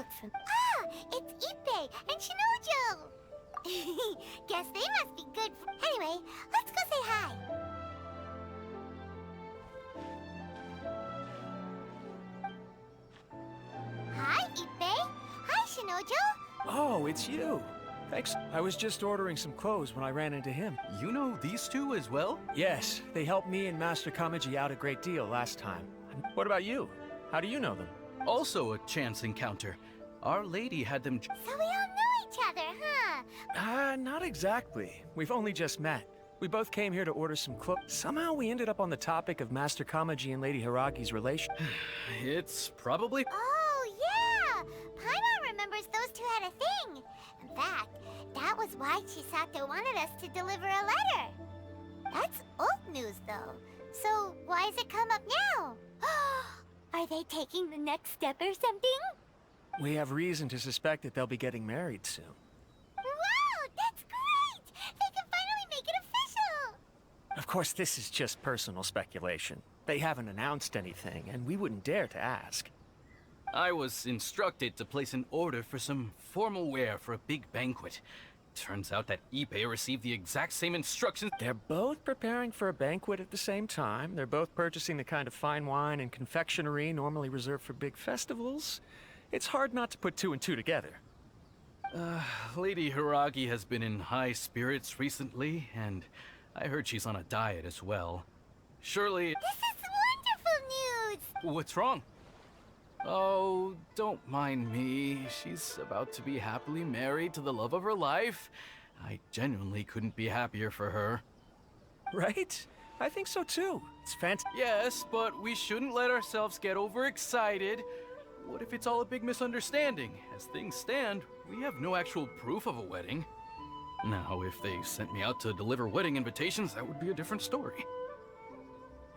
note from... Ah! It's Ippei and Shinojo! Guess they must be good for... Anyway, let's go say hi. Hi, Ippei. Hi, Shinojo. Oh, it's you. Thanks. I was just ordering some clothes when I ran into him. You know these two as well? Yes, they helped me and Master Kamaji out a great deal last time. What about you? How do you know them? Also a chance encounter. Our lady had them... So we all know each other, huh? Not exactly. We've only just met. We both came here to order some clothes. Somehow we ended up on the topic of Master Kamaji and Lady Hiragi's relation. It's probably... Oh, yeah! Paimon remembers those two had a thing. In fact, that was why Chisato wanted us to deliver a letter. That's old news, though. So why has it come up now? Are they taking the next step or something? We have reason to suspect that they'll be getting married soon. Wow, that's great! They can finally make it official! Of course, this is just personal speculation. They haven't announced anything, and we wouldn't dare to ask. I was instructed to place an order for some formal wear for a big banquet. Turns out that Ippei received the exact same instructions. They're both preparing for a banquet at the same time. They're both purchasing the kind of fine wine and confectionery normally reserved for big festivals. It's hard not to put two and two together. Lady Hiragi has been in high spirits recently, and I heard she's on a diet as well. Surely... This is wonderful news! What's wrong? Oh, don't mind me. She's about to be happily married to the love of her life. I genuinely couldn't be happier for her. Right? I think so too. It's fantastic. Yes, but we shouldn't let ourselves get overexcited. What if it's all a big misunderstanding? As things stand, we have no actual proof of a wedding. Now, if they sent me out to deliver wedding invitations, that would be a different story.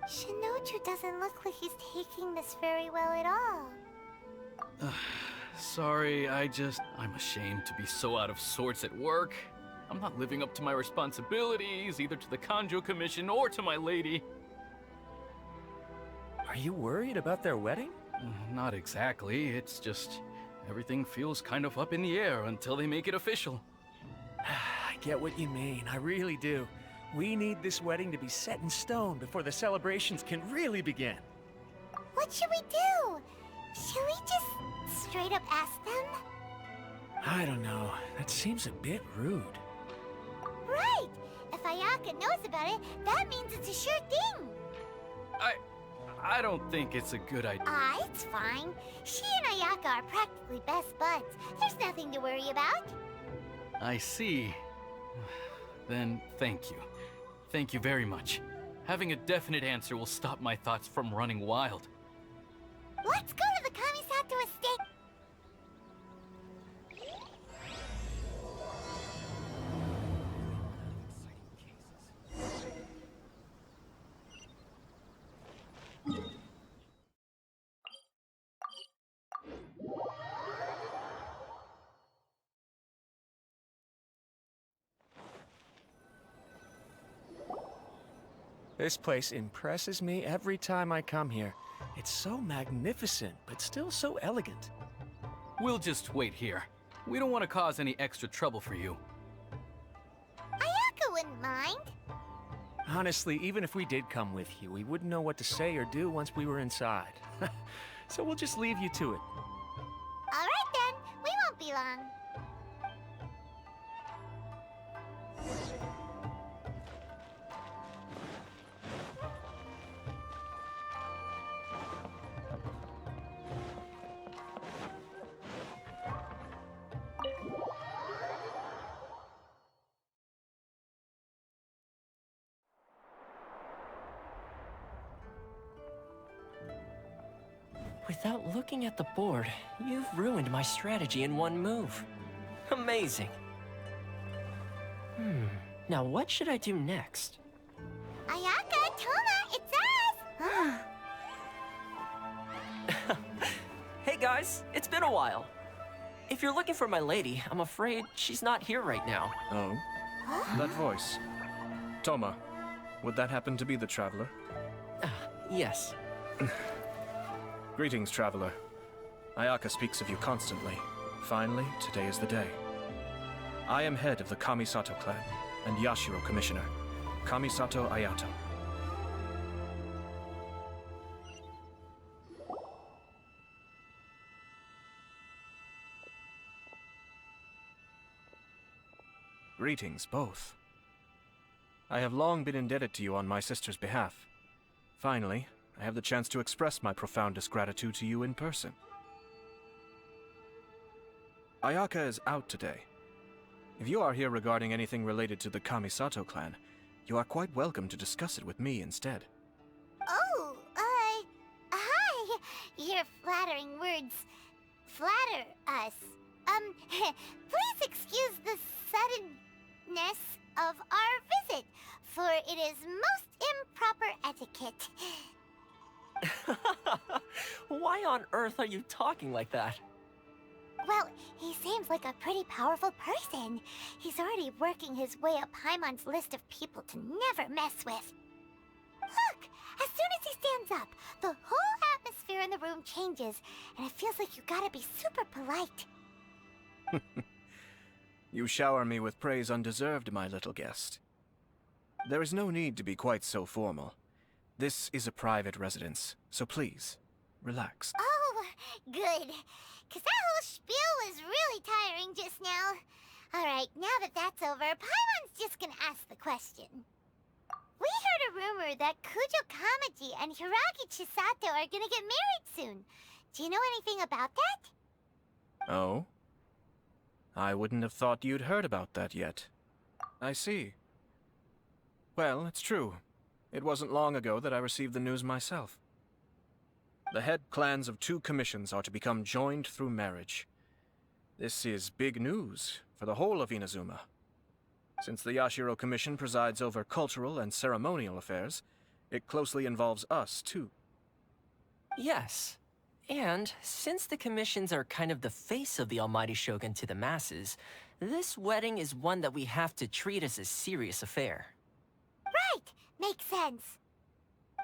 Shinoju doesn't look like he's taking this very well at all. Sorry, I'm ashamed to be so out of sorts at work. I'm not living up to my responsibilities, either to the Kanjo Commission or to my lady. Are you worried about their wedding? Not exactly, it's just... everything feels kind of up in the air until they make it official. I get what you mean, I really do. We need this wedding to be set in stone before the celebrations can really begin. What should we do? Should we just straight up ask them? I don't know. That seems a bit rude. Right! If Ayaka knows about it, that means it's a sure thing. I don't think it's a good idea. It's fine. She and Ayaka are practically best buds. There's nothing to worry about. I see. Then thank you. Thank you very much. Having a definite answer will stop my thoughts from running wild. Let's go to the Kamisato estate. This place impresses me every time I come here. It's so magnificent, but still so elegant. We'll just wait here. We don't want to cause any extra trouble for you. Ayaka wouldn't mind. Honestly, even if we did come with you, we wouldn't know what to say or do once we were inside. So we'll just leave you to it. All right then, we won't be long. Without looking at the board, you've ruined my strategy in one move. Amazing. Now what should I do next? Ayaka, Toma, it's us! Hey guys, it's been a while. If you're looking for my lady, I'm afraid she's not here right now. Oh? That voice. Toma, would that happen to be the traveler? Yes. Greetings, traveler. Ayaka speaks of you constantly. Finally, today is the day. I am head of the Kamisato clan and Yashiro Commissioner, Kamisato Aято. Greetings, both. I have long been indebted to you on my sister's behalf. Finally, I have the chance to express my profoundest gratitude to you in person. Ayaka is out today. If you are here regarding anything related to the Kamisato clan, you are quite welcome to discuss it with me instead. Oh, hi. Your flattering words flatter us. Please excuse the suddenness of our visit, for it is most improper etiquette. Why on earth are you talking like that? Well, he seems like a pretty powerful person. He's already working his way up Paimon's list of people to never mess with. Look! As soon as he stands up, the whole atmosphere in the room changes, and it feels like you gotta be super polite. You shower me with praise undeserved, my little guest. There is no need to be quite so formal. This is a private residence, so please, relax. Oh, good. 'Cause that whole spiel was really tiring just now. Alright, now that that's over, Paimon's just gonna ask the question. We heard a rumor that Kujo Kamaji and Hiragi Chisato are gonna get married soon. Do you know anything about that? Oh? I wouldn't have thought you'd heard about that yet. I see. Well, it's true. It wasn't long ago that I received the news myself. The head clans of 2 commissions are to become joined through marriage. This is big news for the whole of Inazuma. Since the Yashiro Commission presides over cultural and ceremonial affairs, it closely involves us, too. Yes. And since the commissions are kind of the face of the Almighty Shogun to the masses, this wedding is one that we have to treat as a serious affair. Right! Makes sense.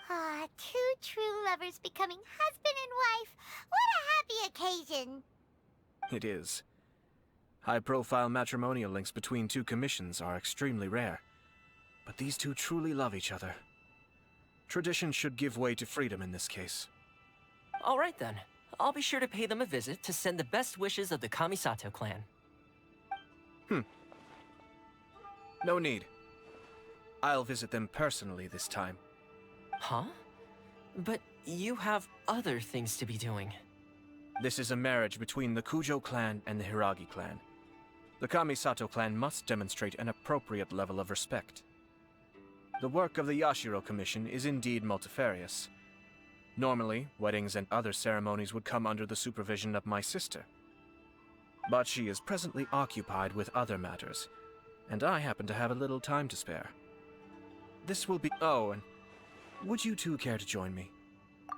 Ah, 2 true lovers becoming husband and wife. What a happy occasion! It is. High-profile matrimonial links between 2 commissions are extremely rare. But these 2 truly love each other. Tradition should give way to freedom in this case. All right then. I'll be sure to pay them a visit to send the best wishes of the Kamisato clan. No need. I'll visit them personally this time. Huh? But you have other things to be doing. This is a marriage between the Kujo clan and the Hiragi clan. The Kamisato clan must demonstrate an appropriate level of respect. The work of the Yashiro Commission is indeed multifarious. Normally, weddings and other ceremonies would come under the supervision of my sister. But she is presently occupied with other matters, and I happen to have a little time to spare. This will be— Oh, and would you 2 care to join me?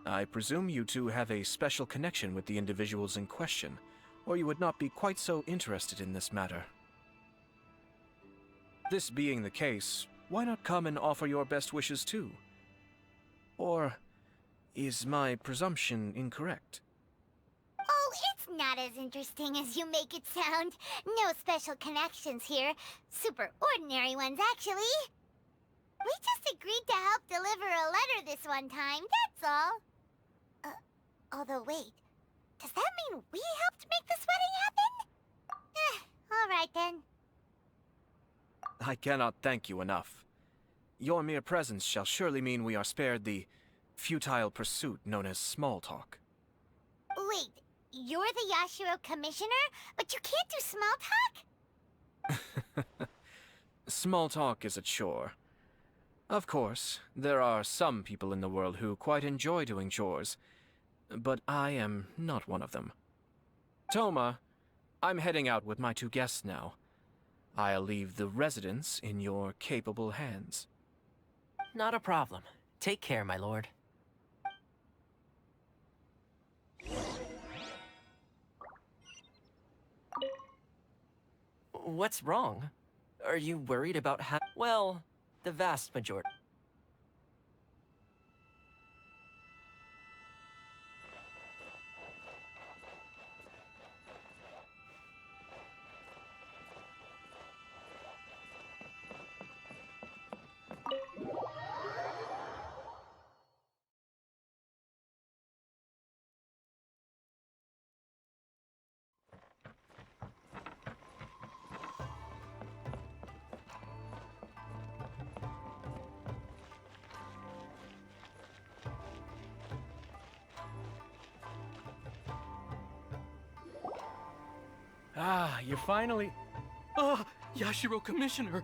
I presume you 2 have a special connection with the individuals in question, or you would not be quite so interested in this matter. This being the case, why not come and offer your best wishes too? Or is my presumption incorrect? Oh, it's not as interesting as you make it sound. No special connections here. Super ordinary ones, actually. We just agreed to help deliver a letter this one time, that's all. Although wait, does that mean we helped make this wedding happen? Alright then. I cannot thank you enough. Your mere presence shall surely mean we are spared the futile pursuit known as small talk. Wait, you're the Yashiro Commissioner, but you can't do small talk? Small talk is a chore. Of course, there are some people in the world who quite enjoy doing chores, but I am not one of them. Toma, I'm heading out with my 2 guests now. I'll leave the residence in your capable hands. Not a problem. Take care, my lord. What's wrong? Are you worried about Well, the vast majority. Ah, you finally... Yashiro Commissioner!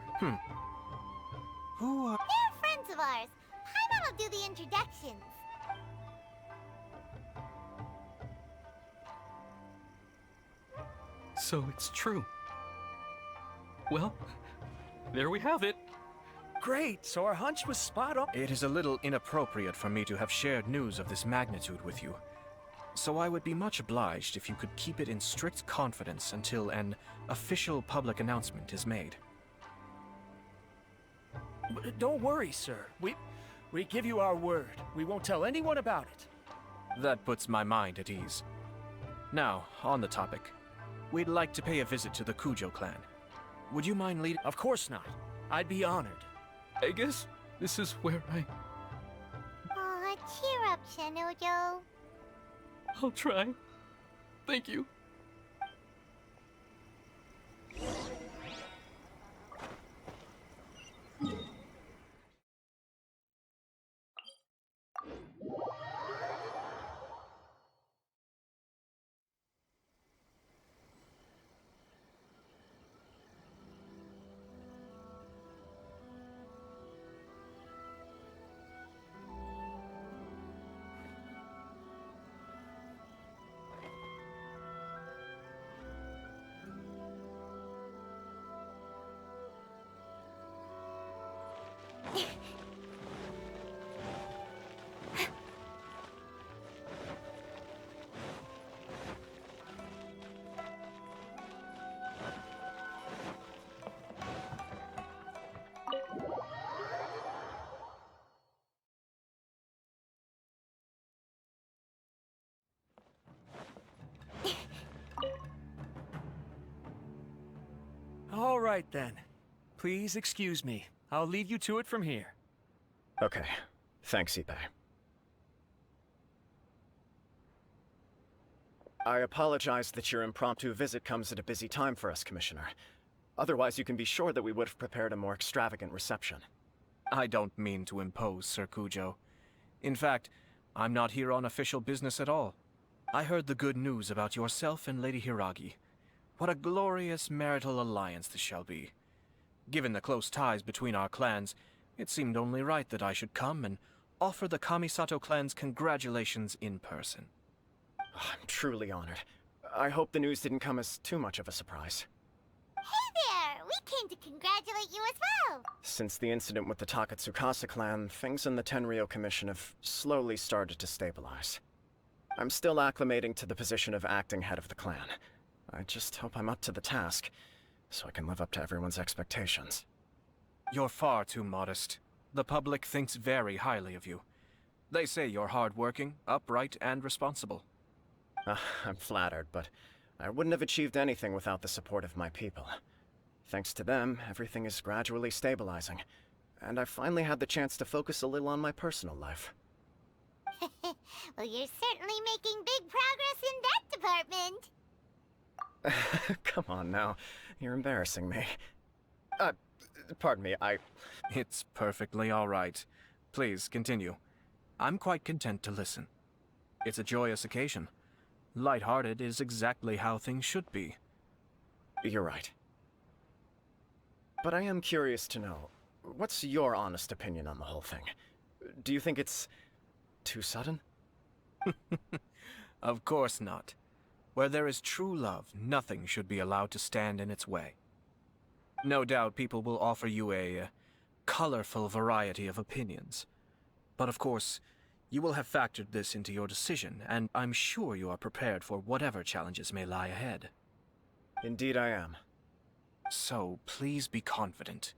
Who are... They're friends of ours. Paimon will do the introductions. So it's true. Well, there we have it. Great, so our hunch was spot on. It is a little inappropriate for me to have shared news of this magnitude with you. So I would be much obliged if you could keep it in strict confidence until an official public announcement is made. Don't worry, sir. We give you our word. We won't tell anyone about it. That puts my mind at ease. Now, on the topic. We'd like to pay a visit to the Kujo clan. Would you mind leading? Of course not. I'd be honored. I guess this is where Aw, cheer up, Shanojo. I'll try. Thank you. All right, then. Please excuse me. I'll leave you to it from here. Okay. Thanks, Ippei. I apologize that your impromptu visit comes at a busy time for us, Commissioner. Otherwise, you can be sure that we would have prepared a more extravagant reception. I don't mean to impose, Sir Kujo. In fact, I'm not here on official business at all. I heard the good news about yourself and Lady Hiragi. What a glorious marital alliance this shall be. Given the close ties between our clans, it seemed only right that I should come and offer the Kamisato clan's congratulations in person. I'm truly honored. I hope the news didn't come as too much of a surprise. Hey there! We came to congratulate you as well! Since the incident with the Takatsukasa clan, things in the Tenryou Commission have slowly started to stabilize. I'm still acclimating to the position of acting head of the clan. I just hope I'm up to the task, so I can live up to everyone's expectations. You're far too modest. The public thinks very highly of you. They say you're hardworking, upright, and responsible. I'm flattered, but I wouldn't have achieved anything without the support of my people. Thanks to them, everything is gradually stabilizing, and I've finally had the chance to focus a little on my personal life. Well, you're certainly making big progress in that department! Come on now, you're embarrassing me. Pardon me, It's perfectly all right. Please, continue. I'm quite content to listen. It's a joyous occasion. Light-hearted is exactly how things should be. You're right. But I am curious to know, what's your honest opinion on the whole thing? Do you think it's too sudden? Of course not. Where there is true love, nothing should be allowed to stand in its way. No doubt people will offer you a colorful variety of opinions. But of course, you will have factored this into your decision, and I'm sure you are prepared for whatever challenges may lie ahead. Indeed I am. So, please be confident.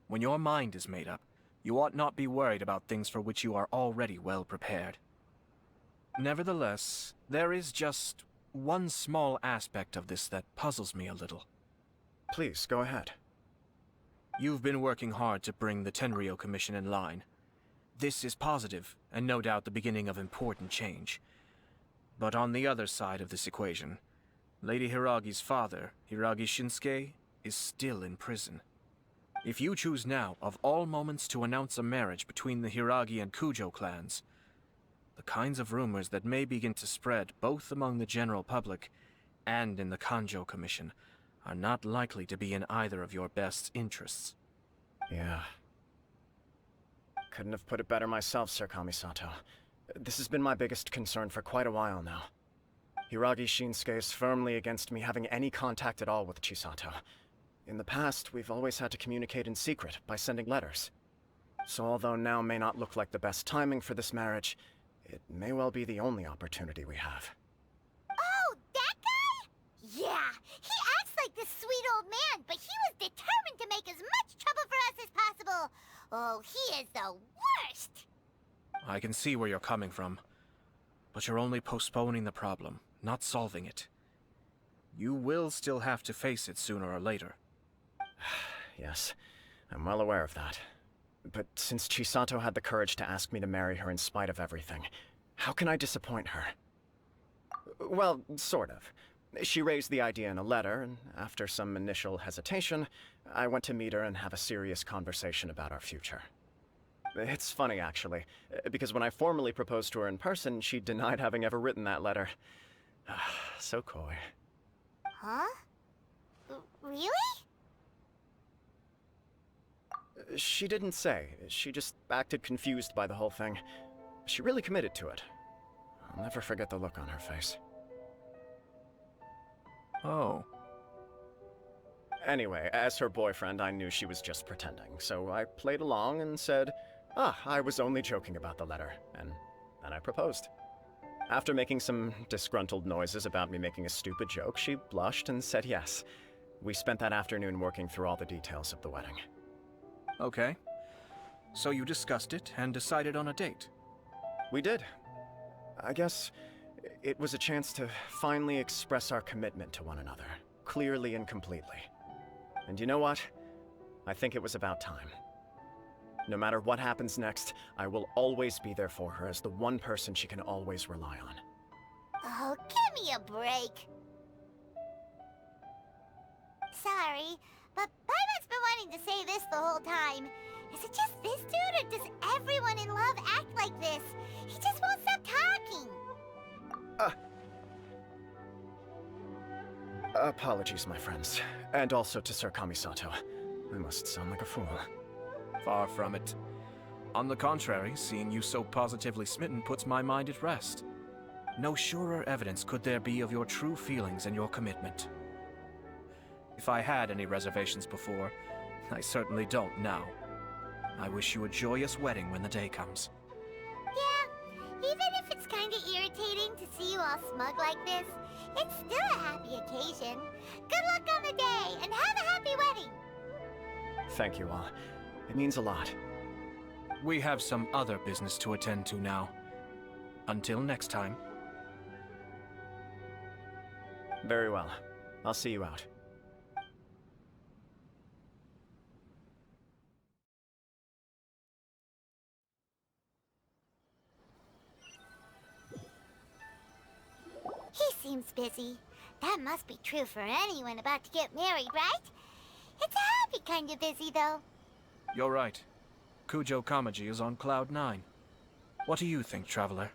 When your mind is made up, you ought not be worried about things for which you are already well prepared. Nevertheless, there is just one small aspect of this that puzzles me a little. Please, go ahead. You've been working hard to bring the Tenryou Commission in line. This is positive, and no doubt the beginning of important change. But on the other side of this equation, Lady Hiragi's father, Hiragi Shinsuke, is still in prison. If you choose now, of all moments, to announce a marriage between the Hiragi and Kujo clans, the kinds of rumors that may begin to spread both among the general public and in the Kanjo Commission are not likely to be in either of your best interests. Yeah. Couldn't have put it better myself, Sir Kamisato. This has been my biggest concern for quite a while now. Hiragi Shinsuke is firmly against me having any contact at all with Chisato. In the past, we've always had to communicate in secret by sending letters. So although now may not look like the best timing for this marriage, it may well be the only opportunity we have. Oh, that guy? Yeah, he acts like this sweet old man, but he was determined to make as much trouble for us as possible. Oh, he is the worst! I can see where you're coming from, but you're only postponing the problem, not solving it. You will still have to face it sooner or later. Yes, I'm well aware of that. But since Chisato had the courage to ask me to marry her in spite of everything, how can I disappoint her? Well, sort of. She raised the idea in a letter, and after some initial hesitation, I went to meet her and have a serious conversation about our future. It's funny, actually, because when I formally proposed to her in person, she denied having ever written that letter. So coy. Huh? Really? She didn't say. She just acted confused by the whole thing. She really committed to it. I'll never forget the look on her face. Oh. Anyway, as her boyfriend, I knew she was just pretending, so I played along and said, I was only joking about the letter, and then I proposed. After making some disgruntled noises about me making a stupid joke, she blushed and said yes. We spent that afternoon working through all the details of the wedding. Okay. So you discussed it and decided on a date? We did. I guess it was a chance to finally express our commitment to one another, clearly and completely. And you know what? I think it was about time. No matter what happens next, I will always be there for her as the one person she can always rely on. Oh, give me a break. Sorry, but Paimon's been wanting to say this the whole time. Is it just this dude, or does everyone in love act like this? He just won't stop talking. Apologies, my friends. And also to Sir Kamisato. I must sound like a fool. Far from it. On the contrary, seeing you so positively smitten puts my mind at rest. No surer evidence could there be of your true feelings and your commitment. If I had any reservations before, I certainly don't now. I wish you a joyous wedding when the day comes. Yeah, even if it's kinda irritating to see you all smug like this, it's still a happy occasion. Good luck on the day, and have a happy wedding! Thank you all. It means a lot. We have some other business to attend to now. Until next time. Very well. I'll see you out. He seems busy. That must be true for anyone about to get married, right? It's a happy kind of busy, though. You're right. Kujo Kamaji is on Cloud 9. What do you think, Traveler?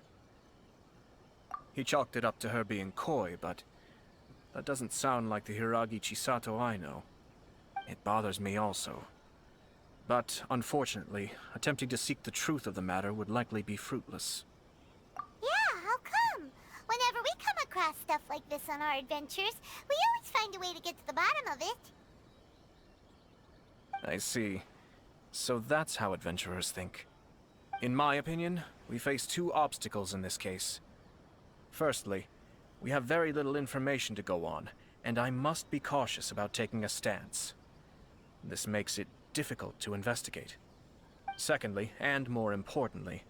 He chalked it up to her being coy, but that doesn't sound like the Hiragi Chisato I know. It bothers me also. But, unfortunately, attempting to seek the truth of the matter would likely be fruitless. Yeah, how come? Whenever we come across stuff like this on our adventures, we always find a way to get to the bottom of it. I see. So that's how adventurers think. In my opinion, we face two obstacles in this case. Firstly, we have very little information to go on, and I must be cautious about taking a stance. This makes it difficult to investigate. Secondly, and more importantly,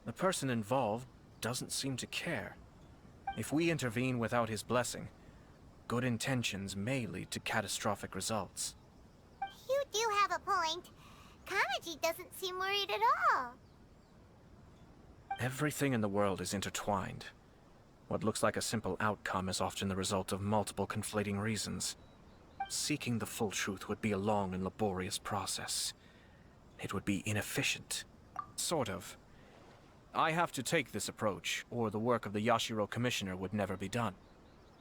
the person involved doesn't seem to care. If we intervene without his blessing, good intentions may lead to catastrophic results. You do have a point. Kamaji doesn't seem worried at all. Everything in the world is intertwined. What looks like a simple outcome is often the result of multiple conflating reasons. Seeking the full truth would be a long and laborious process. It would be inefficient. Sort of. I have to take this approach, or the work of the Yashiro Commissioner would never be done.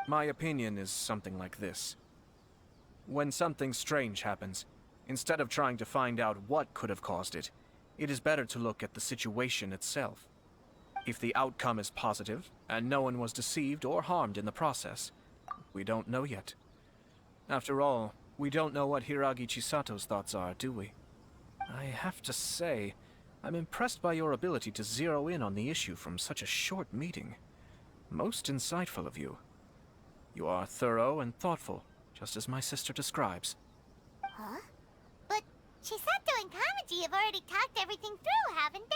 My opinion is something like this. When something strange happens, instead of trying to find out what could have caused it, it is better to look at the situation itself. If the outcome is positive, and no one was deceived or harmed in the process, we don't know yet. After all, we don't know what Hiragi Chisato's thoughts are, do we? I have to say, I'm impressed by your ability to zero in on the issue from such a short meeting. Most insightful of you. You are thorough and thoughtful, just as my sister describes. Huh? But Chisato and Kamaji have already talked everything through, haven't they?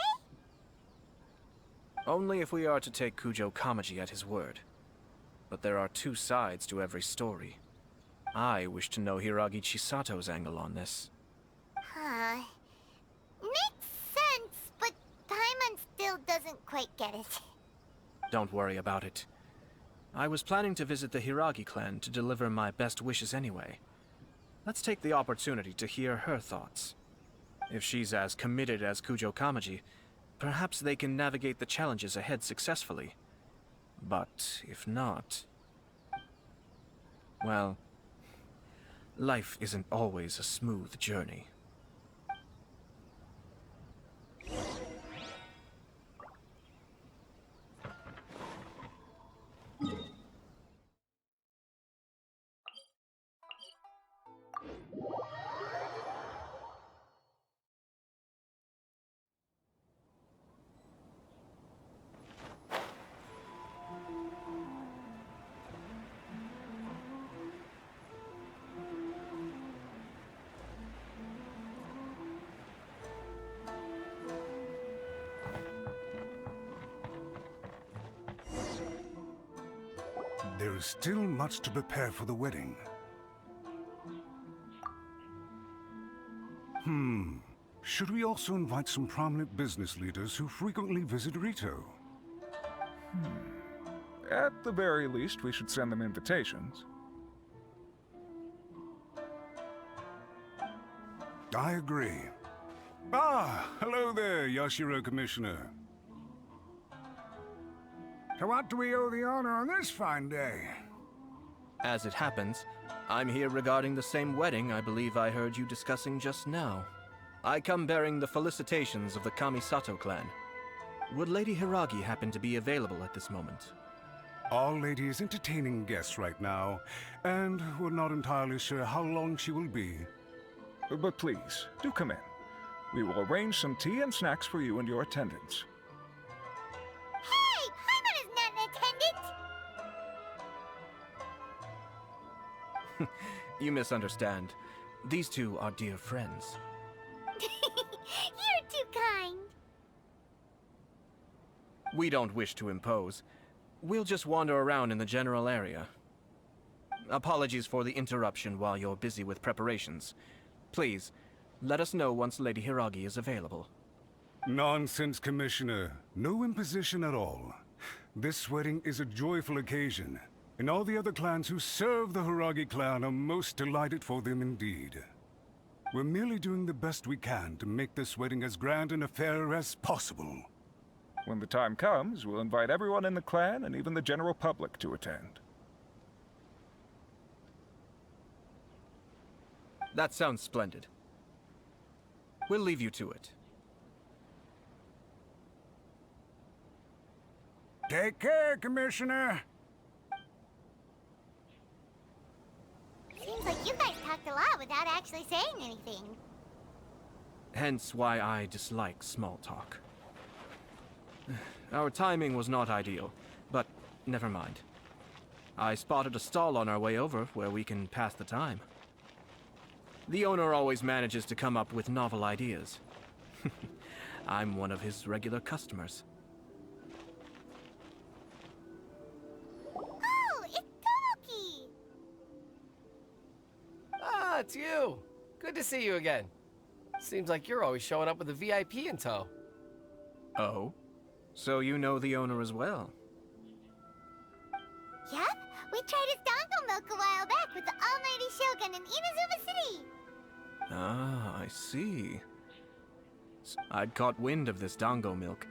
Only if we are to take Kujo Kamaji at his word. But there are two sides to every story. I wish to know Hiragi Chisato's angle on this. Huh. Makes sense, but Paimon still doesn't quite get it. Don't worry about it. I was planning to visit the Hiragi clan to deliver my best wishes anyway. Let's take the opportunity to hear her thoughts. If she's as committed as Kujo Kamaji, perhaps they can navigate the challenges ahead successfully. But if not... well, life isn't always a smooth journey. There is still much to prepare for the wedding. Should we also invite some prominent business leaders who frequently visit Rito? At the very least, we should send them invitations. I agree. Ah, hello there, Yashiro Commissioner. To what do we owe the honor on this fine day? As it happens, I'm here regarding the same wedding I believe I heard you discussing just now. I come bearing the felicitations of the Kamisato clan. Would Lady Hiragi happen to be available at this moment? Our lady is entertaining guests right now, and we're not entirely sure how long she will be. But please, do come in. We will arrange some tea and snacks for you and your attendants. Hey! Paimon is not an attendant! You misunderstand. These two are dear friends. You're too kind. We don't wish to impose. We'll just wander around in the general area. Apologies for the interruption while you're busy with preparations. Please, let us know once Lady Hiragi is available. Nonsense, Commissioner. No imposition at all. This wedding is a joyful occasion, and all the other clans who serve the Hiragi clan are most delighted for them indeed. We're merely doing the best we can to make this wedding as grand an affair as possible. When the time comes, we'll invite everyone in the clan and even the general public to attend. That sounds splendid. We'll leave you to it. Take care, Commissioner. Seems like you guys talked a lot without actually saying anything. Hence why I dislike small talk. Our timing was not ideal, but never mind. I spotted a stall on our way over where we can pass the time. The owner always manages to come up with novel ideas. I'm one of his regular customers. Oh, it's Tomoki! Ah, it's you. Good to see you again. Seems like you're always showing up with a VIP in tow. Oh? So you know the owner as well? Yep, we tried his dango milk a while back with the almighty Shogun in Inazuma City. Ah, I see. I'd caught wind of this dango milk,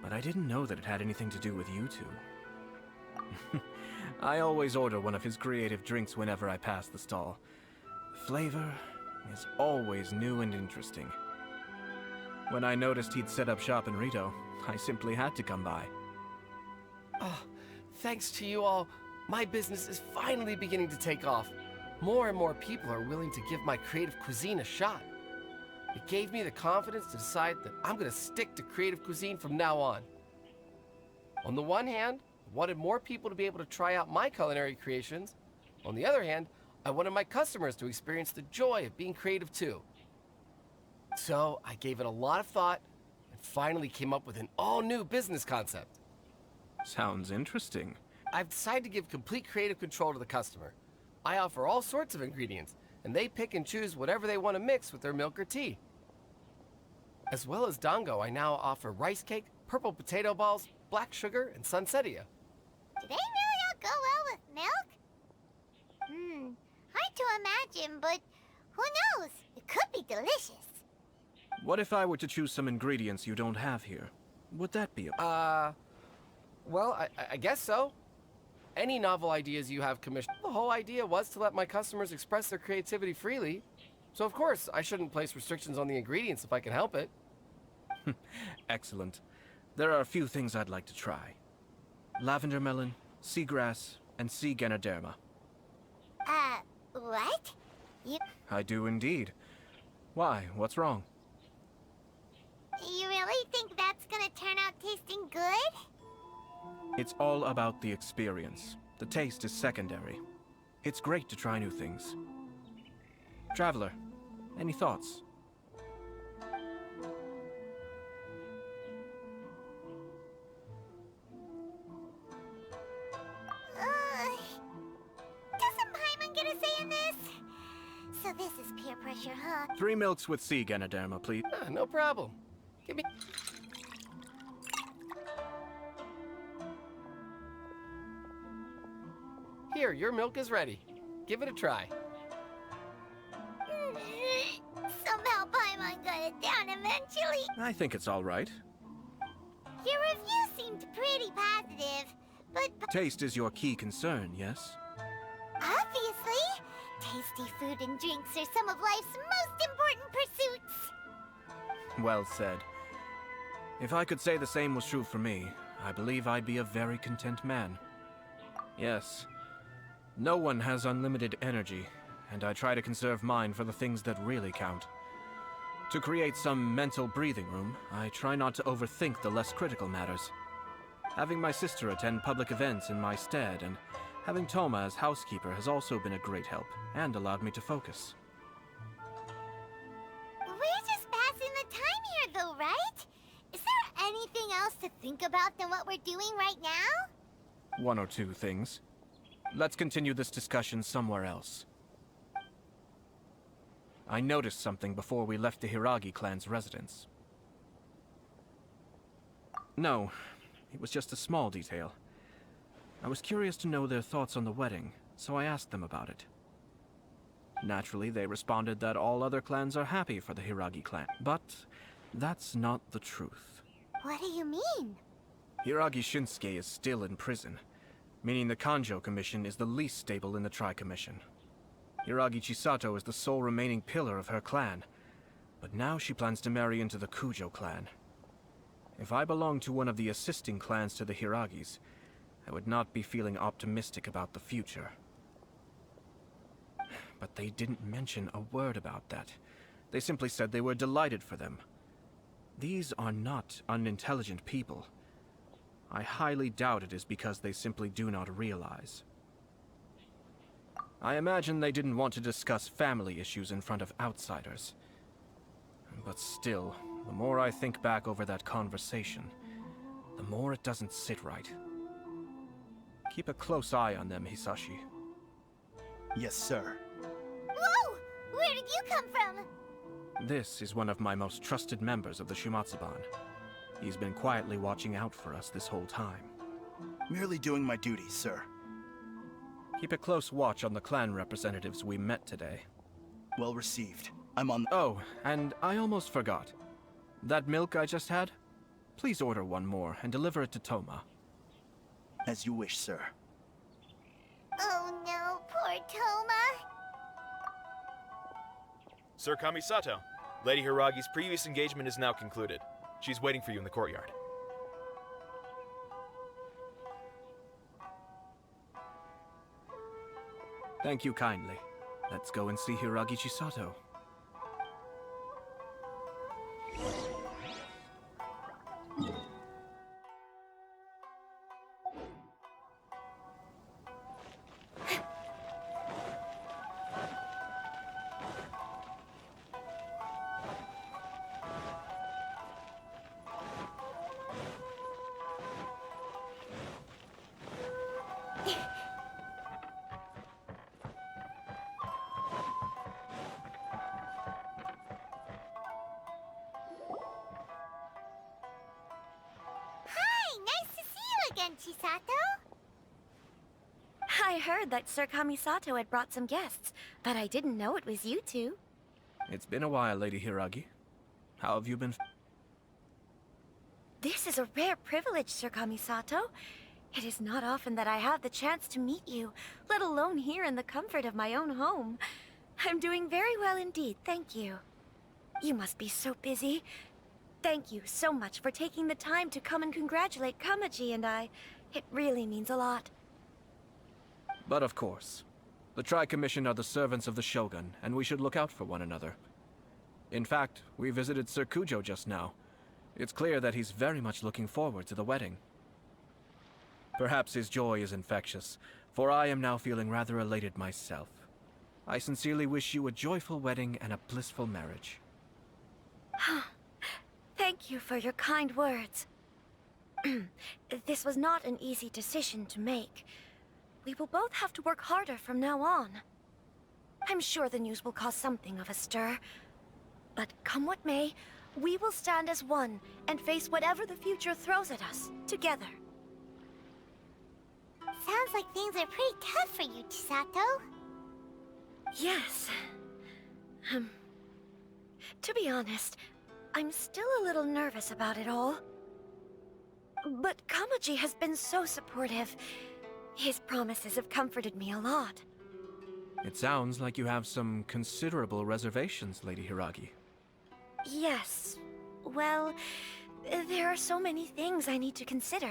but I didn't know that it had anything to do with you two. I always order one of his creative drinks whenever I pass the stall. The flavor is always new and interesting. When I noticed he'd set up shop in Rito, I simply had to come by. Oh, thanks to you all, my business is finally beginning to take off. More and more people are willing to give my creative cuisine a shot. It gave me the confidence to decide that I'm going to stick to creative cuisine from now on. On the one hand, I wanted more people to be able to try out my culinary creations. On the other hand, I wanted my customers to experience the joy of being creative too. So I gave it a lot of thought and finally came up with an all-new business concept. Sounds interesting. I've decided to give complete creative control to the customer. I offer all sorts of ingredients, and they pick and choose whatever they want to mix with their milk or tea. As well as dango, I now offer rice cake, purple potato balls, black sugar, and sunsettia. Do they really all go well with milk? Hard to imagine, but who knows? It could be delicious. What if I were to choose some ingredients you don't have here? Would that be a... Well, I guess so. Any novel ideas you have commissioned. The whole idea was to let my customers express their creativity freely. So of course, I shouldn't place restrictions on the ingredients if I can help it. Excellent. There are a few things I'd like to try. Lavender melon, seagrass, and sea ganoderma. What? I do indeed. Why? What's wrong? You really think that's gonna turn out tasting good? It's all about the experience. The taste is secondary. It's great to try new things. Traveler, any thoughts? Doesn't Paimon get a say in this? So this is peer pressure, huh? 3 milks with sea ganoderma, please. No problem. Give me... Here, your milk is ready. Give it a try. Somehow Paimon got it down eventually. I think it's all right. Your review seemed pretty positive, but... Taste is your key concern, yes? Obviously! Tasty food and drinks are some of life's most important pursuits. Well said. If I could say the same was true for me, I believe I'd be a very content man. Yes. No one has unlimited energy, and I try to conserve mine for the things that really count. To create some mental breathing room, I try not to overthink the less critical matters. Having my sister attend public events in my stead, and having Toma as housekeeper has also been a great help, and allowed me to focus. We're just passing the time here though, right? Is there anything else to think about than what we're doing right now? 1 or 2 things. Let's continue this discussion somewhere else. I noticed something before we left the Hiragi clan's residence. No, it was just a small detail. I was curious to know their thoughts on the wedding, so I asked them about it. Naturally, they responded that all other clans are happy for the Hiragi clan, but that's not the truth. What do you mean? Hiragi Shinsuke is still in prison, meaning the Kanjo Commission is the least stable in the Tri-Commission. Hiragi Chisato is the sole remaining pillar of her clan, but now she plans to marry into the Kujo clan. If I belonged to one of the assisting clans to the Hiragis, I would not be feeling optimistic about the future. But they didn't mention a word about that. They simply said they were delighted for them. These are not unintelligent people. I highly doubt it is because they simply do not realize. I imagine they didn't want to discuss family issues in front of outsiders. But still, the more I think back over that conversation, the more it doesn't sit right. Keep a close eye on them, Hisashi. Yes, sir. Whoa! Where did you come from? This is one of my most trusted members of the Shumatsuban. He's been quietly watching out for us this whole time. Merely doing my duty, sir. Keep a close watch on the clan representatives we met today. Well received. I'm on... Oh, and I almost forgot. That milk I just had? Please order one more and deliver it to Toma. As you wish, sir. Toma. Sir Kamisato, Lady Hiragi's previous engagement is now concluded. She's waiting for you in the courtyard. Thank you kindly. Let's go and see Hiragi Chisato. Chisato? I heard that Sir Kamisato had brought some guests, but I didn't know it was you two. It's been a while, Lady Hiragi. How have you been? This is a rare privilege, Sir Kamisato. It is not often that I have the chance to meet you, let alone here in the comfort of my own home. I'm doing very well indeed, thank you. You must be so busy. Thank you so much for taking the time to come and congratulate Kamaji and I. It really means a lot. But of course. The Tri-Commission are the servants of the Shogun, and we should look out for one another. In fact, we visited Sir Kujo just now. It's clear that he's very much looking forward to the wedding. Perhaps his joy is infectious, for I am now feeling rather elated myself. I sincerely wish you a joyful wedding and a blissful marriage. Thank you for your kind words. This was not an easy decision to make. We will both have to work harder from now on. I'm sure the news will cause something of a stir. But come what may, we will stand as one and face whatever the future throws at us, together. Sounds like things are pretty tough for you, Chisato. Yes. To be honest, I'm still a little nervous about it all. But Kamaji has been so supportive. His promises have comforted me a lot. It sounds like you have some considerable reservations, Lady Hiragi. Yes. Well, there are so many things I need to consider.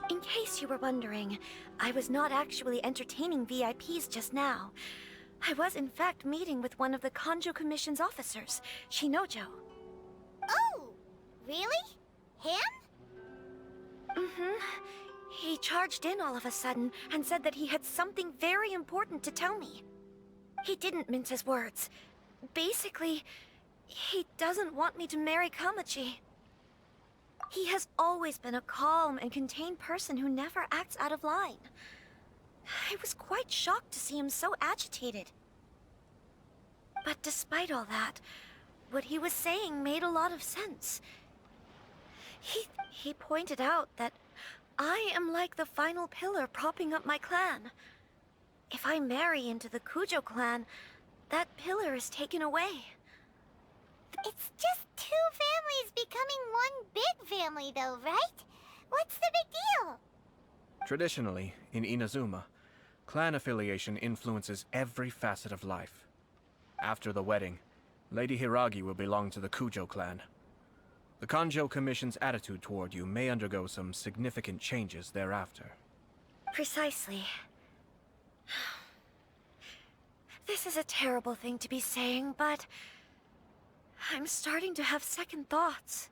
In case you were wondering, I was not actually entertaining VIPs just now. I was in fact meeting with one of the Kanjo Commission's officers, Shinojo. Oh, really? Him? Mm-hmm. He charged in all of a sudden and said that he had something very important to tell me. He didn't mince his words. Basically, he doesn't want me to marry Kamaji. He has always been a calm and contained person who never acts out of line. I was quite shocked to see him so agitated. But despite all that, what he was saying made a lot of sense. He pointed out that I am like the final pillar propping up my clan. If I marry into the Kujo clan, that pillar is taken away. It's just two families becoming one big family though, right? What's the big deal? Traditionally, in Inazuma, clan affiliation influences every facet of life. After the wedding, Lady Hiragi will belong to the Kujo clan. The Kanjo Commission's attitude toward you may undergo some significant changes thereafter. Precisely. This is a terrible thing to be saying, but I'm starting to have second thoughts.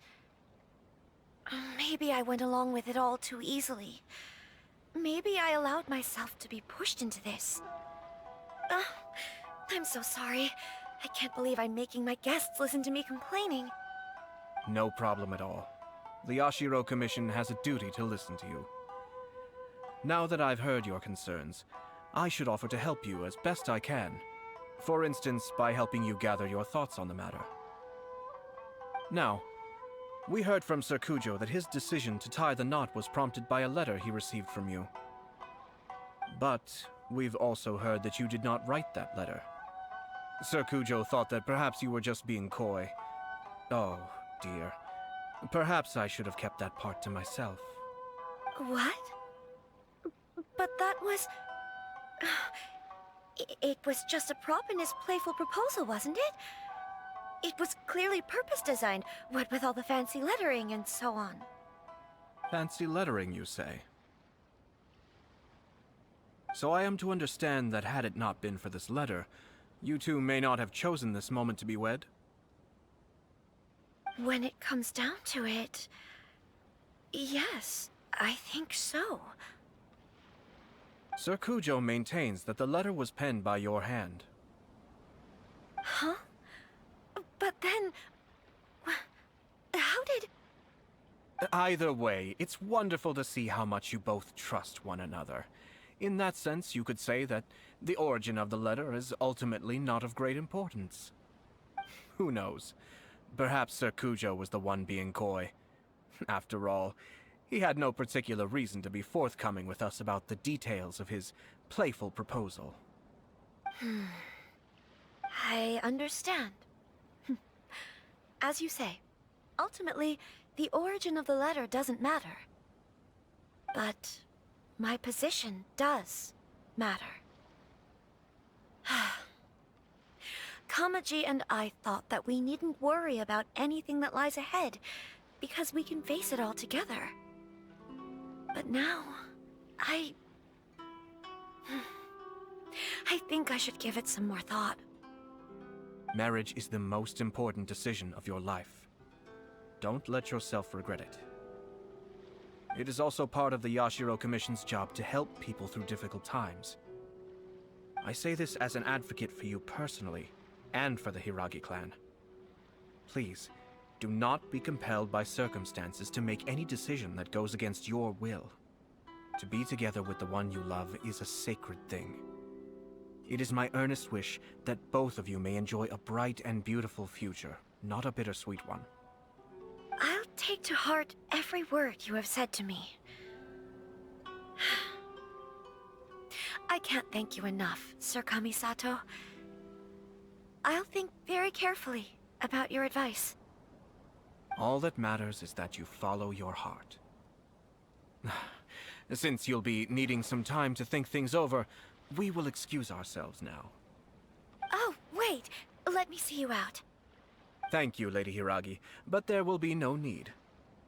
Maybe I went along with it all too easily. Maybe I allowed myself to be pushed into this. I'm so sorry. I can't believe I'm making my guests listen to me complaining. No problem at all. The Yashiro Commission has a duty to listen to you. Now that I've heard your concerns, I should offer to help you as best I can. For instance, by helping you gather your thoughts on the matter. Now, we heard from Sir Kujo that his decision to tie the knot was prompted by a letter he received from you. But we've also heard that you did not write that letter. Sir Kujo thought that perhaps you were just being coy. Oh, dear. Perhaps I should have kept that part to myself. What? But that was... It was just a prop in his playful proposal, wasn't it? It was clearly purpose-designed, what with all the fancy lettering and so on. Fancy lettering, you say? So I am to understand that had it not been for this letter, you two may not have chosen this moment to be wed? When it comes down to it... yes, I think so. Sir Kujo maintains that the letter was penned by your hand. Huh? But then... how did... Either way, it's wonderful to see how much you both trust one another. In that sense, you could say that the origin of the letter is ultimately not of great importance. Who knows? Perhaps Sir Kujo was the one being coy. After all, he had no particular reason to be forthcoming with us about the details of his playful proposal. I understand. As you say, ultimately, the origin of the letter doesn't matter. But my position does matter. Kamaji and I thought that we needn't worry about anything that lies ahead, because we can face it all together. But now, I think I should give it some more thought. Marriage is the most important decision of your life. Don't let yourself regret it. It is also part of the Yashiro Commission's job to help people through difficult times. I say this as an advocate for you personally, and for the Hiragi clan. Please, do not be compelled by circumstances to make any decision that goes against your will. To be together with the one you love is a sacred thing. It is my earnest wish that both of you may enjoy a bright and beautiful future, not a bittersweet one. I'll take to heart every word you have said to me. I can't thank you enough, Sir Kamisato. I'll think very carefully about your advice. All that matters is that you follow your heart. Since you'll be needing some time to think things over, we will excuse ourselves now. Oh, wait! Let me see you out. Thank you, Lady Hiragi, but there will be no need.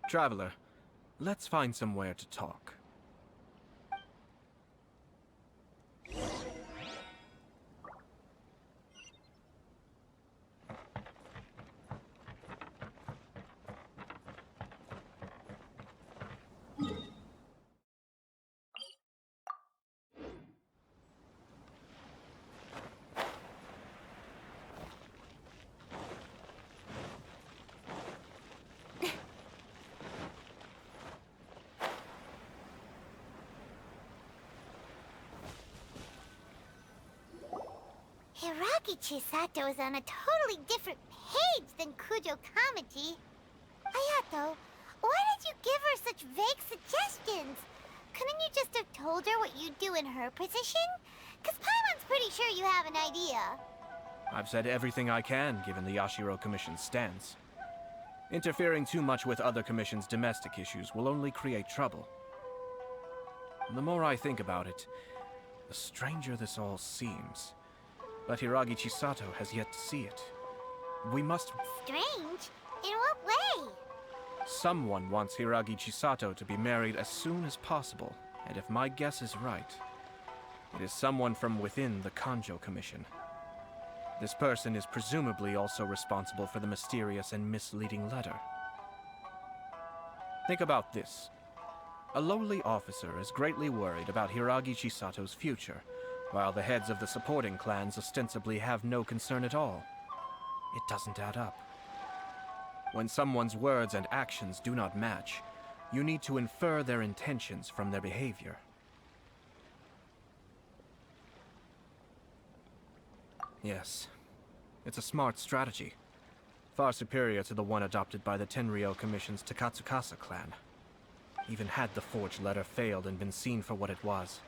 Traveler, let's find somewhere to talk. Hiragi Chisato is on a totally different page than Kujo Kamaji. Aято, why did you give her such vague suggestions? Couldn't you just have told her what you'd do in her position? Cause Paimon's pretty sure you have an idea. I've said everything I can, given the Yashiro Commission's stance. Interfering too much with other commissions' domestic issues will only create trouble. The more I think about it, the stranger this all seems. But Hiragi Chisato has yet to see it. We must... Strange? In what way? Someone wants Hiragi Chisato to be married as soon as possible, and if my guess is right, it is someone from within the Kanjo Commission. This person is presumably also responsible for the mysterious and misleading letter. Think about this. A lowly officer is greatly worried about Hiragi Chisato's future, while the heads of the supporting clans ostensibly have no concern at all. It doesn't add up. When someone's words and actions do not match, you need to infer their intentions from their behavior. Yes, it's a smart strategy. Far superior to the one adopted by the Tenryou Commission's Takatsukasa clan. Even had the forged letter failed and been seen for what it was,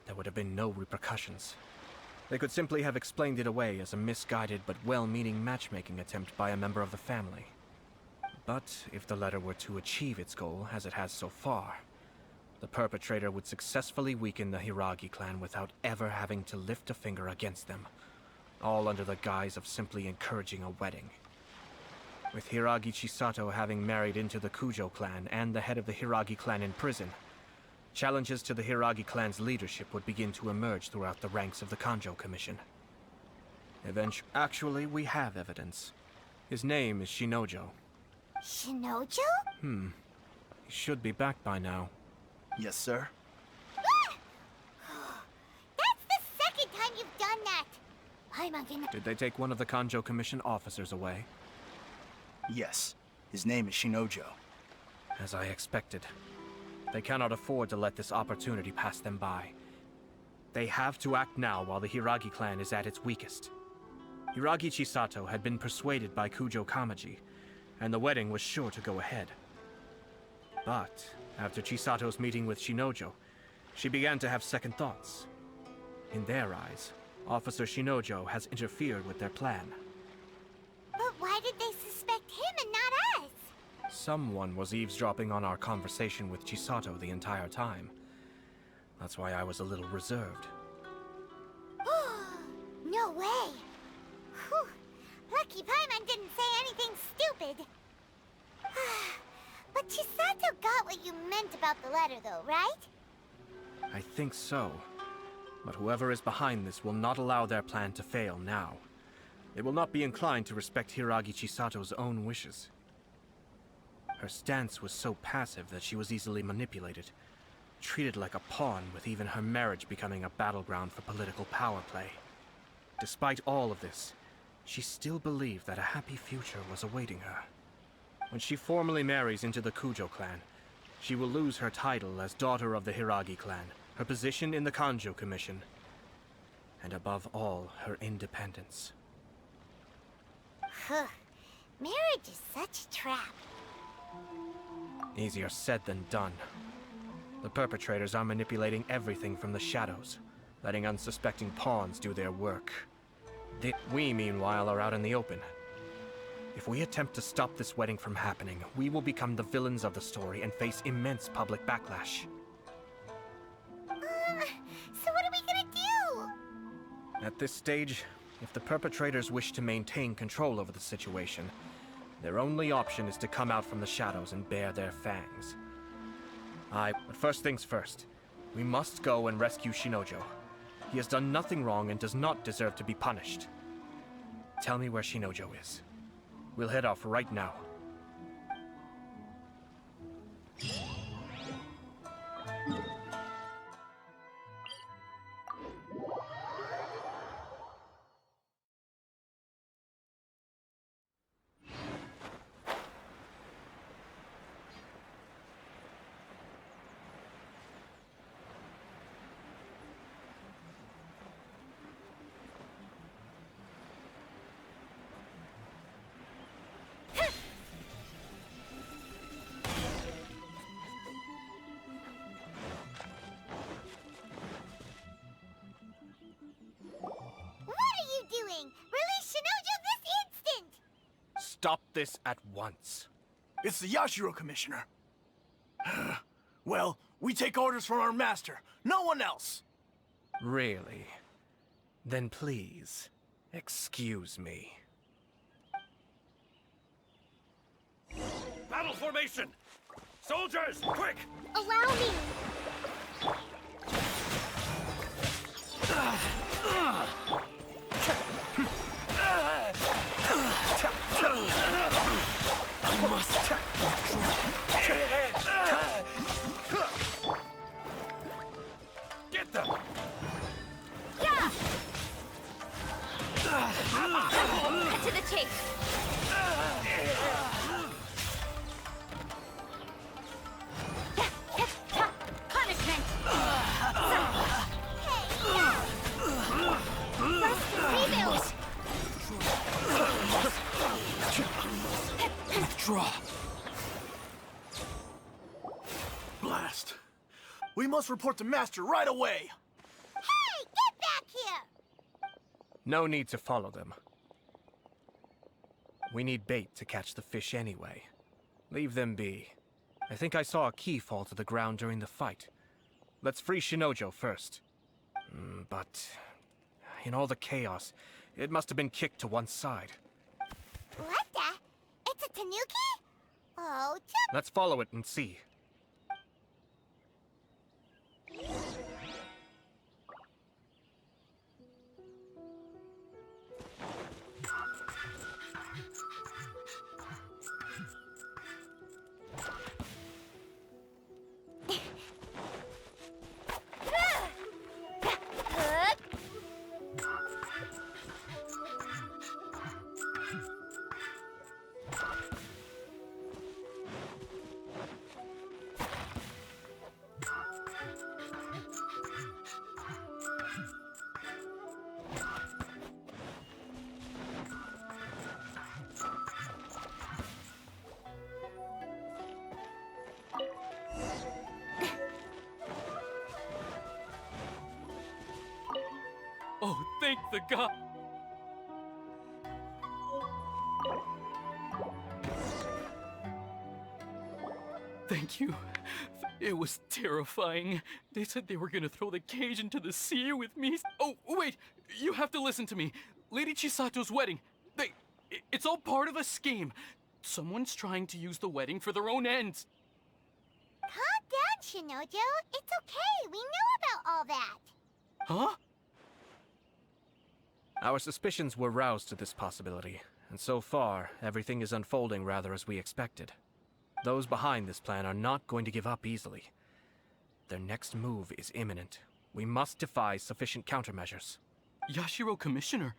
there would have been no repercussions. They could simply have explained it away as a misguided but well-meaning matchmaking attempt by a member of the family. But if the letter were to achieve its goal, as it has so far, the perpetrator would successfully weaken the Hiragi clan without ever having to lift a finger against them, all under the guise of simply encouraging a wedding. With Hiragi Chisato having married into the Kujo clan and the head of the Hiragi clan in prison, challenges to the Hiragi clan's leadership would begin to emerge throughout the ranks of the Kanjo Commission. Actually, we have evidence. His name is Shinojo. Shinojo? He should be back by now. Yes, sir. That's the second time you've done that! I'm gonna... Did they take one of the Kanjo Commission officers away? Yes. His name is Shinojo. As I expected. They cannot afford to let this opportunity pass them by. They have to act now while the Hiragi clan is at its weakest. Hiragi Chisato had been persuaded by Kujo Kamaji, and the wedding was sure to go ahead. But, after Chisato's meeting with Shinojo, she began to have second thoughts. In their eyes, Officer Shinojo has interfered with their plan. But why did they suspect him and not us? Someone was eavesdropping on our conversation with Chisato the entire time. That's why I was a little reserved. No way! Whew. Lucky Paimon didn't say anything stupid. But Chisato got what you meant about the letter though, right? I think so. But whoever is behind this will not allow their plan to fail now. They will not be inclined to respect Hiragi Chisato's own wishes. Her stance was so passive that she was easily manipulated, treated like a pawn, with even her marriage becoming a battleground for political power play. Despite all of this, she still believed that a happy future was awaiting her. When she formally marries into the Kujo clan, she will lose her title as daughter of the Hiragi clan, her position in the Kanjo Commission, and above all, her independence. Huh. Marriage is such a trap. Easier said than done. The perpetrators are manipulating everything from the shadows, letting unsuspecting pawns do their work. We, meanwhile, are out in the open. If we attempt to stop this wedding from happening, we will become the villains of the story and face immense public backlash. So what are we gonna do? At this stage, if the perpetrators wish to maintain control over the situation, their only option is to come out from the shadows and bare their fangs. But first things first, we must go and rescue Shinojo. He has done nothing wrong and does not deserve to be punished. Tell me where Shinojo is. We'll head off right now. Release Shinojo this instant! Stop this at once. It's the Yashiro Commissioner. Well, we take orders from our master, no one else. Really? Then please, excuse me. Battle formation! Soldiers, quick! Allow me! Get them! Yeah! Cut to the chase! Punishment! Rest and rebuild! Withdraw. Blast. We must report to Master right away. Hey, get back here! No need to follow them. We need bait to catch the fish anyway. Leave them be. I think I saw a key fall to the ground during the fight. Let's free Shinojo first. But in all the chaos, it must have been kicked to one side. What the? It's a tanuki? Oh, Let's follow it and see. Oh, thank the god! Thank you. It was terrifying. They said they were gonna throw the cage into the sea with me. Oh, wait! You have to listen to me. Lady Chisato's wedding. It's all part of a scheme. Someone's trying to use the wedding for their own ends. calm down, Shinojo. It's okay. We know about all that. Huh? Our suspicions were roused to this possibility, and so far, everything is unfolding rather as we expected. Those behind this plan are not going to give up easily. Their next move is imminent. We must devise sufficient countermeasures. Yashiro Commissioner,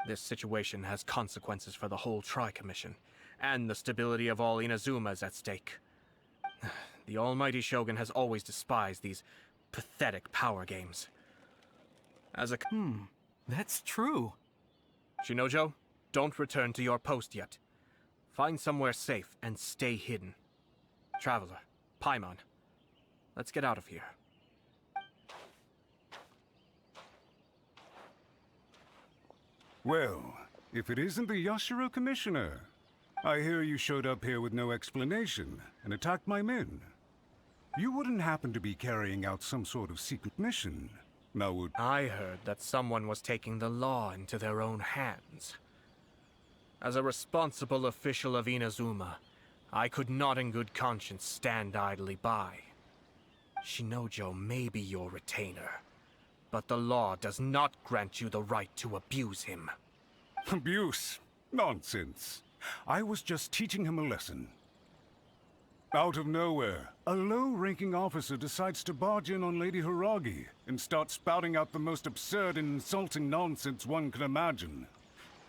This situation has consequences for the whole Tri-Commission, and the stability of all Inazuma is at stake. The almighty Shogun has always despised these pathetic power games. As a... That's true. Shinojo, don't return to your post yet. Find somewhere safe and stay hidden. Traveler, Paimon, let's get out of here. Well, if it isn't the Yashiro Commissioner, I hear you showed up here with no explanation and attacked my men. You wouldn't happen to be carrying out some sort of secret mission, now would... I heard that someone was taking the law into their own hands. As a responsible official of Inazuma, I could not in good conscience stand idly by. Shinojo may be your retainer, but the law does not grant you the right to abuse him. Abuse? Nonsense. I was just teaching him a lesson. Out of nowhere, a low-ranking officer decides to barge in on Lady Hiragi and start spouting out the most absurd and insulting nonsense one can imagine.